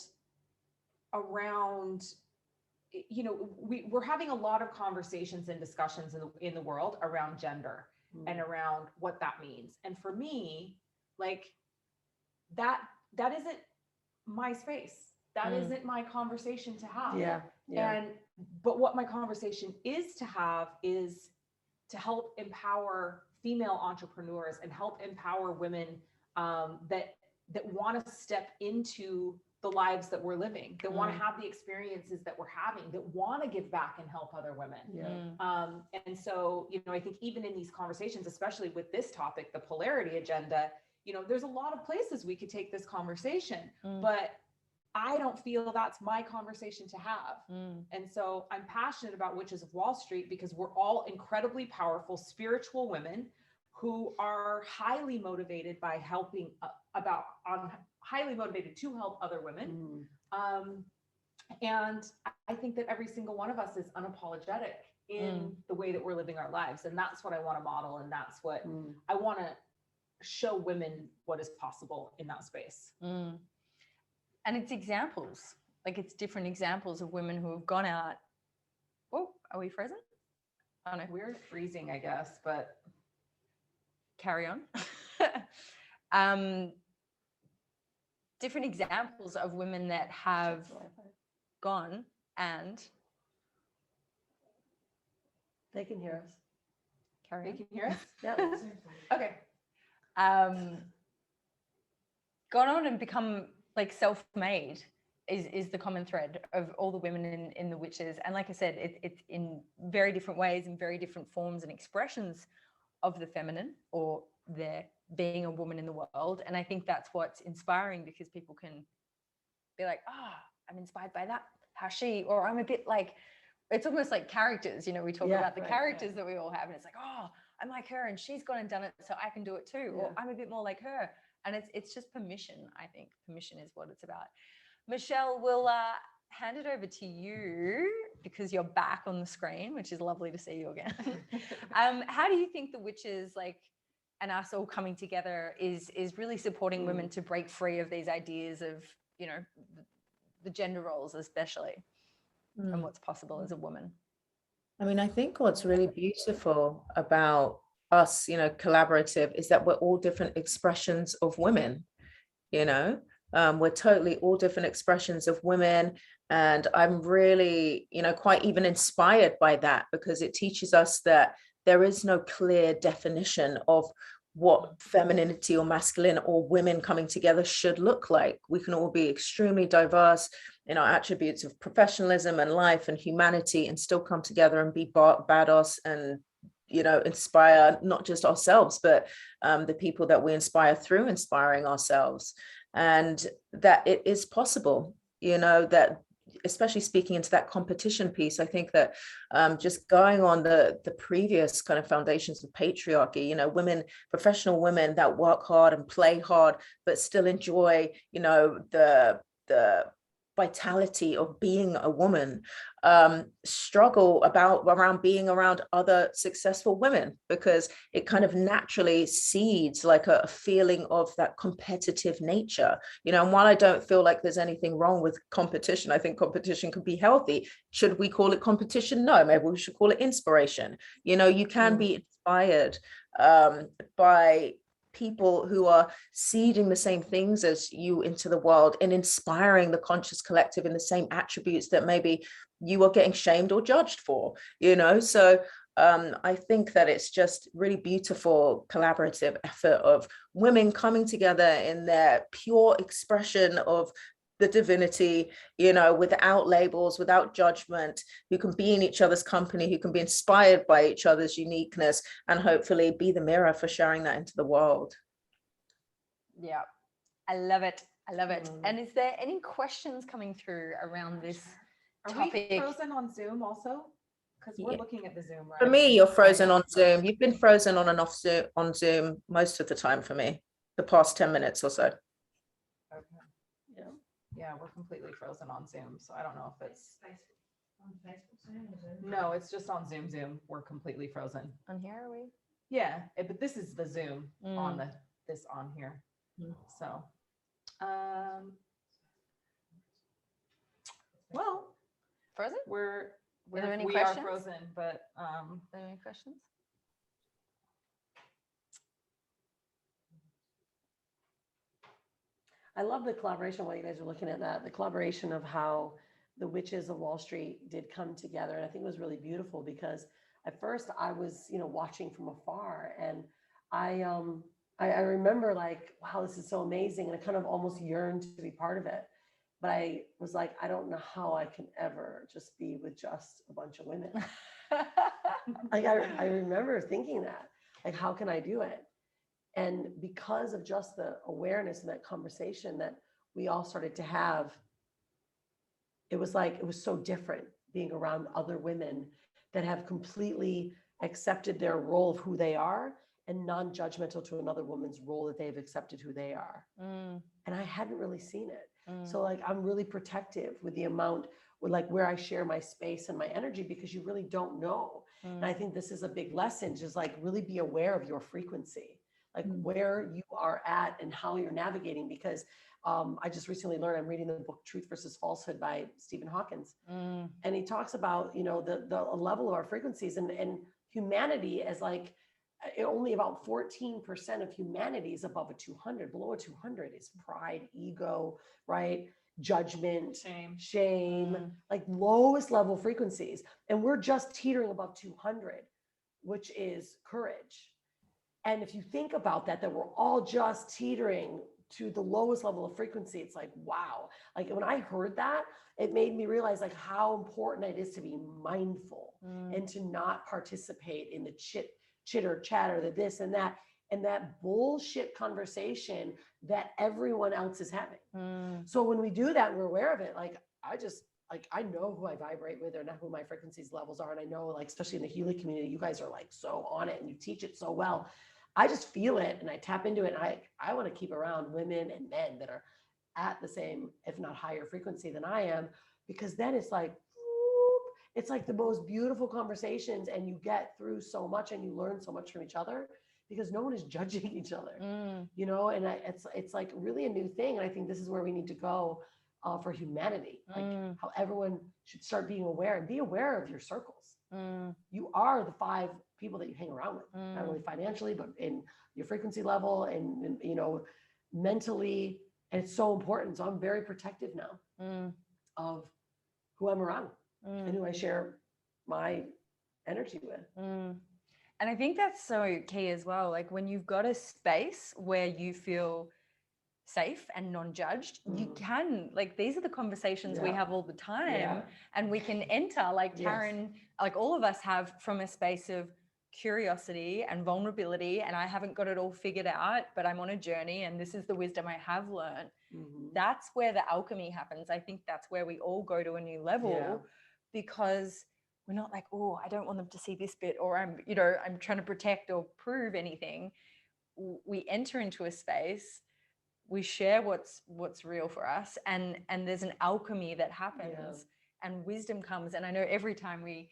around, we're having a lot of conversations and discussions in the world around gender and around what that means. And for me, like, that isn't my space. That isn't my conversation to have. Yeah. Yeah. But what my conversation is to have is to help empower female entrepreneurs and help empower women that want to step into the lives that we're living, that want to have the experiences that we're having, that want to give back and help other women. Yeah. And so, I think even in these conversations, especially with this topic, the polarity agenda, there's a lot of places we could take this conversation, but I don't feel that's my conversation to have. And so I'm passionate about Witches of Wall Street because we're all incredibly powerful spiritual women who are highly motivated by helping highly motivated to help other women. And I think that every single one of us is unapologetic in the way that we're living our lives. And that's what I want to model. And that's what I want to show women what is possible in that space. And it's examples, like it's different examples of women who have gone out. Oh, are we frozen? Oh no, We're freezing, I guess, but carry on. Different examples of women that have gone and They can hear us. carry they on. can hear us. Yeah. Okay. Gone on and become like self-made is the common thread of all the women in the Witches. And like I said, it's in very different ways and very different forms and expressions of the feminine or their being a woman in the world. And I think that's what's inspiring, because people can be like, I'm inspired by that, how she, or I'm a bit like, it's almost like characters, we talk about the characters that we all have, and it's like, I'm like her and she's gone and done it, so I can do it too. Or I'm a bit more like her. And it's just permission. I think permission is what it's about. Michelle, we'll hand it over to you because you're back on the screen, which is lovely to see you again. How do you think the Witches, and us all coming together is really supporting women to break free of these ideas of, the gender roles, especially, and what's possible as a woman? I mean, I think what's really beautiful about us, collaborative, is that we're all different expressions of women, we're totally all different expressions of women. And I'm really, quite even inspired by that, because it teaches us that there is no clear definition of what femininity or masculine or women coming together should look like. We can all be extremely diverse in our attributes of professionalism and life and humanity, and still come together and be badass and, inspire not just ourselves, but the people that we inspire through inspiring ourselves. And that it is possible, that, especially speaking into that competition piece, I think that just going on the previous kind of foundations of patriarchy, women, professional women that work hard and play hard, but still enjoy, the vitality of being a woman, struggle around being around other successful women, because it kind of naturally seeds like a feeling of that competitive nature, and while I don't feel like there's anything wrong with competition, I think competition can be healthy. Should we call it competition? No, maybe we should call it inspiration. You can be inspired by people who are seeding the same things as you into the world and inspiring the conscious collective in the same attributes that maybe you are getting shamed or judged for, so I think that it's just really beautiful collaborative effort of women coming together in their pure expression of the divinity, without labels, without judgment, who can be in each other's company, who can be inspired by each other's uniqueness, and hopefully be the mirror for sharing that into the world. Yeah, I love it. And is there any questions coming through around this topic? Are we frozen on Zoom also? Because we're looking at the Zoom, right? For me, you're frozen on Zoom. You've been frozen on and off Zoom, on Zoom most of the time for me, the past 10 minutes or so. Okay. Yeah, we're completely frozen on Zoom, so I don't know if it's no, it's just on Zoom. We're completely frozen. On here, are we? Yeah, but this is the Zoom on this on here. So, well, Frozen? we there any are questions? frozen, but Are there any questions? I love the collaboration while you guys are looking at that, the collaboration of how the witches of Wall Street did come together. And I think it was really beautiful because at first I was, watching from afar, and I remember like, wow, this is so amazing. And I kind of almost yearned to be part of it. But I was like, I don't know how I can ever just be with just a bunch of women. Like I remember thinking that, like, how can I do it? And because of just the awareness and that conversation that we all started to have, it was so different being around other women that have completely accepted their role of who they are and non-judgmental to another woman's role that they've accepted who they are. And I hadn't really seen it. So like, I'm really protective with the amount, with like where I share my space and my energy, because you really don't know. And I think this is a big lesson, just like really be aware of your frequency, like where you are at and how you're navigating. Because I just recently learned, I'm reading the book Truth versus Falsehood by Stephen Hawkins. And he talks about, the level of our frequencies and humanity as like, only about 14% of humanity is above a 200. Below a 200 is pride, ego, right? Judgment, shame, like lowest level frequencies. And we're just teetering above 200, which is courage. And if you think about that we're all just teetering to the lowest level of frequency, it's like, wow. Like when I heard that, it made me realize like how important it is to be mindful and to not participate in the chitter chatter, the this and that bullshit conversation that everyone else is having. So when we do that, we're aware of it. Like, I know who I vibrate with, or not who my frequencies levels are. And I know, like, especially in the healing community, you guys are like so on it and you teach it so well. I just feel it and I tap into it. And I want to keep around women and men that are at the same, if not higher frequency than I am, because then it's like the most beautiful conversations, and you get through so much and you learn so much from each other because no one is judging each other, and it's like really a new thing. And I think this is where we need to go for humanity, like how everyone should start being aware and be aware of your circles. You are the 5 people that you hang around with, not only financially, but in your frequency level and mentally. And it's so important. So I'm very protective now of who I'm around and who I share my energy with. And I think that's so key as well. Like when you've got a space where you feel safe and non-judged, you can, like, these are the conversations we have all the time, and we can enter, like Taryn, like all of us have, from a space of curiosity and vulnerability, and I haven't got it all figured out, but I'm on a journey and this is the wisdom I have learned. That's where the alchemy happens. I think that's where we all go to a new level, because we're not like, oh, I don't want them to see this bit, or I'm trying to protect or prove anything. We enter into a space, we share what's real for us, and there's an alchemy that happens, and wisdom comes. And I know every time we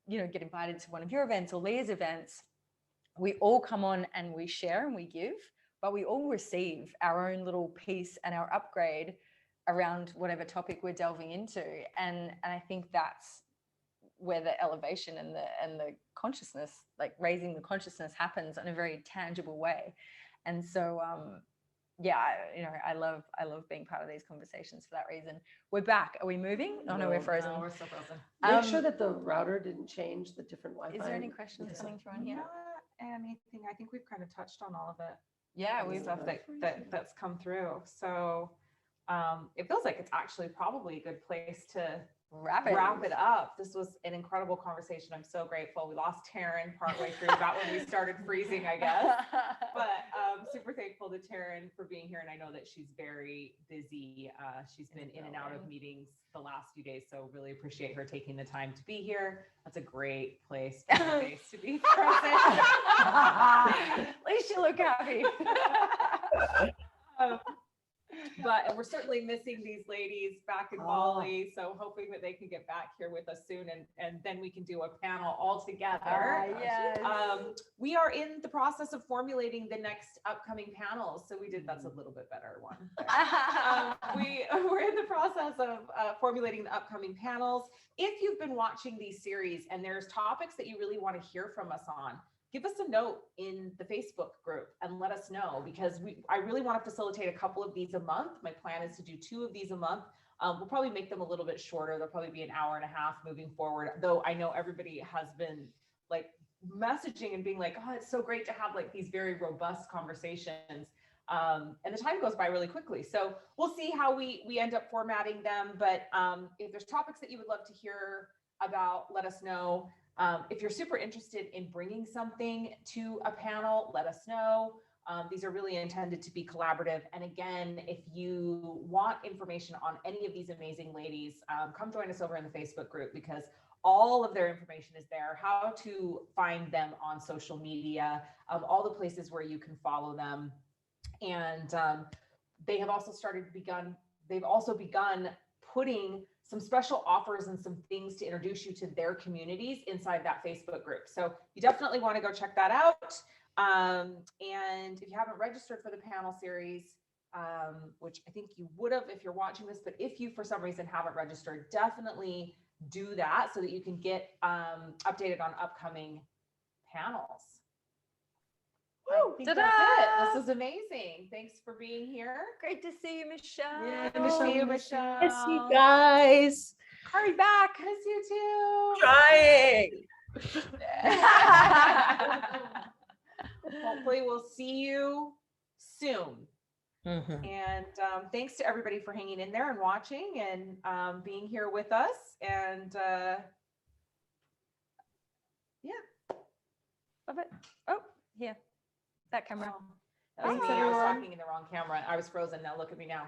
get invited to one of your events or Leah's events, we all come on and we share and we give, but we all receive our own little piece and our upgrade around whatever topic we're delving into. And I think that's where the elevation and the consciousness, like raising the consciousness, happens in a very tangible way. And so I love being part of these conversations for that reason. We're back. Are we moving? Oh no, we're frozen. No, we're still frozen. Make sure that the router didn't change the different Wi-Fi. Is there any questions coming through on here? Not anything. I think we've kind of touched on all of it. Yeah, We've stuff that's come through. So it feels like it's actually probably a good place to wrap it up. This was an incredible conversation. I'm so grateful. We lost Taryn partway through, about when we started freezing, I guess. But super thankful to Taryn for being here. And I know that she's very busy. She's been in and out of meetings the last few days. So really appreciate her taking the time to be here. That's a great place for your face to be present. At least you look happy. But we're certainly missing these ladies back in Bali, so hoping that they can get back here with us soon, and then we can do a panel all together. Yes. We are in the process of formulating the next upcoming panels, so that's a little bit better one. We're in the process of formulating the upcoming panels. If you've been watching these series and there's topics that you really want to hear from us on, give us a note in the Facebook group and let us know, because I really want to facilitate a couple of these a month. My plan is to do 2 of these a month. We'll probably make them a little bit shorter. They'll probably be an hour and a half moving forward, though I know everybody has been like messaging and being like, oh, it's so great to have like these very robust conversations. And the time goes by really quickly. So we'll see how we end up formatting them. But if there's topics that you would love to hear about, let us know. If you're super interested in bringing something to a panel, let us know. These are really intended to be collaborative. And again, if you want information on any of these amazing ladies, come join us over in the Facebook group, because all of their information is there, how to find them on social media, all the places where you can follow them. And they have also begun putting some special offers and some things to introduce you to their communities inside that Facebook group. So you definitely want to go check that out. And if you haven't registered for the panel series, which I think you would have if you're watching this, but if you for some reason haven't registered, definitely do that so that you can get updated on upcoming panels. I think that's it. This is amazing. Thanks for being here. Great to see you, Michelle. Yeah, Miss you, Michelle. Miss you guys. Hurry back. Miss you too. Trying. Hopefully we'll see you soon. Mhm. And thanks to everybody for hanging in there and watching and being here with us. And Love it. Oh, here. That camera. that was Thanks, me. I was everyone. talking in the wrong camera. I was frozen. Now look at me now.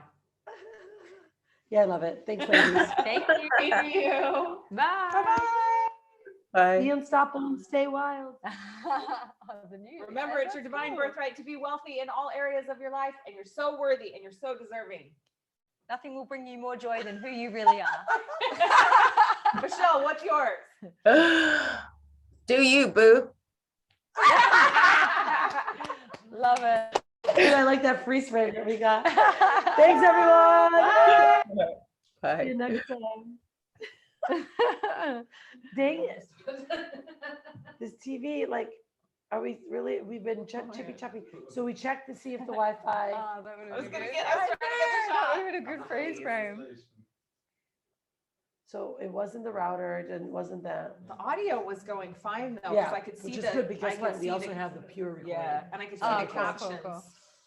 Yeah, I love it. Thanks, ladies. Thank you. Thank you. Bye. Bye-bye. Bye. Be unstoppable and stay wild. Remember, it's your divine birthright to be wealthy in all areas of your life, and you're so worthy and you're so deserving. Nothing will bring you more joy than who you really are. Michelle, what's yours? Do you, boo? Love it. I like that freeze frame that we got. Thanks, everyone. Bye. See you next time. Dang it. This TV, like, are we really, we've been chippy choppy. So we checked to see if the Wi-Fi. Oh, that would I was have gonna been get- good. I was trying to get the shot. That would have been a good freeze frame. So it wasn't the router, it wasn't that. The audio was going fine though, Yeah, because I could see which is the. good because I could we see also the- have the pure recording. Yeah, and I could see Oh, the cool, cool, captions. cool.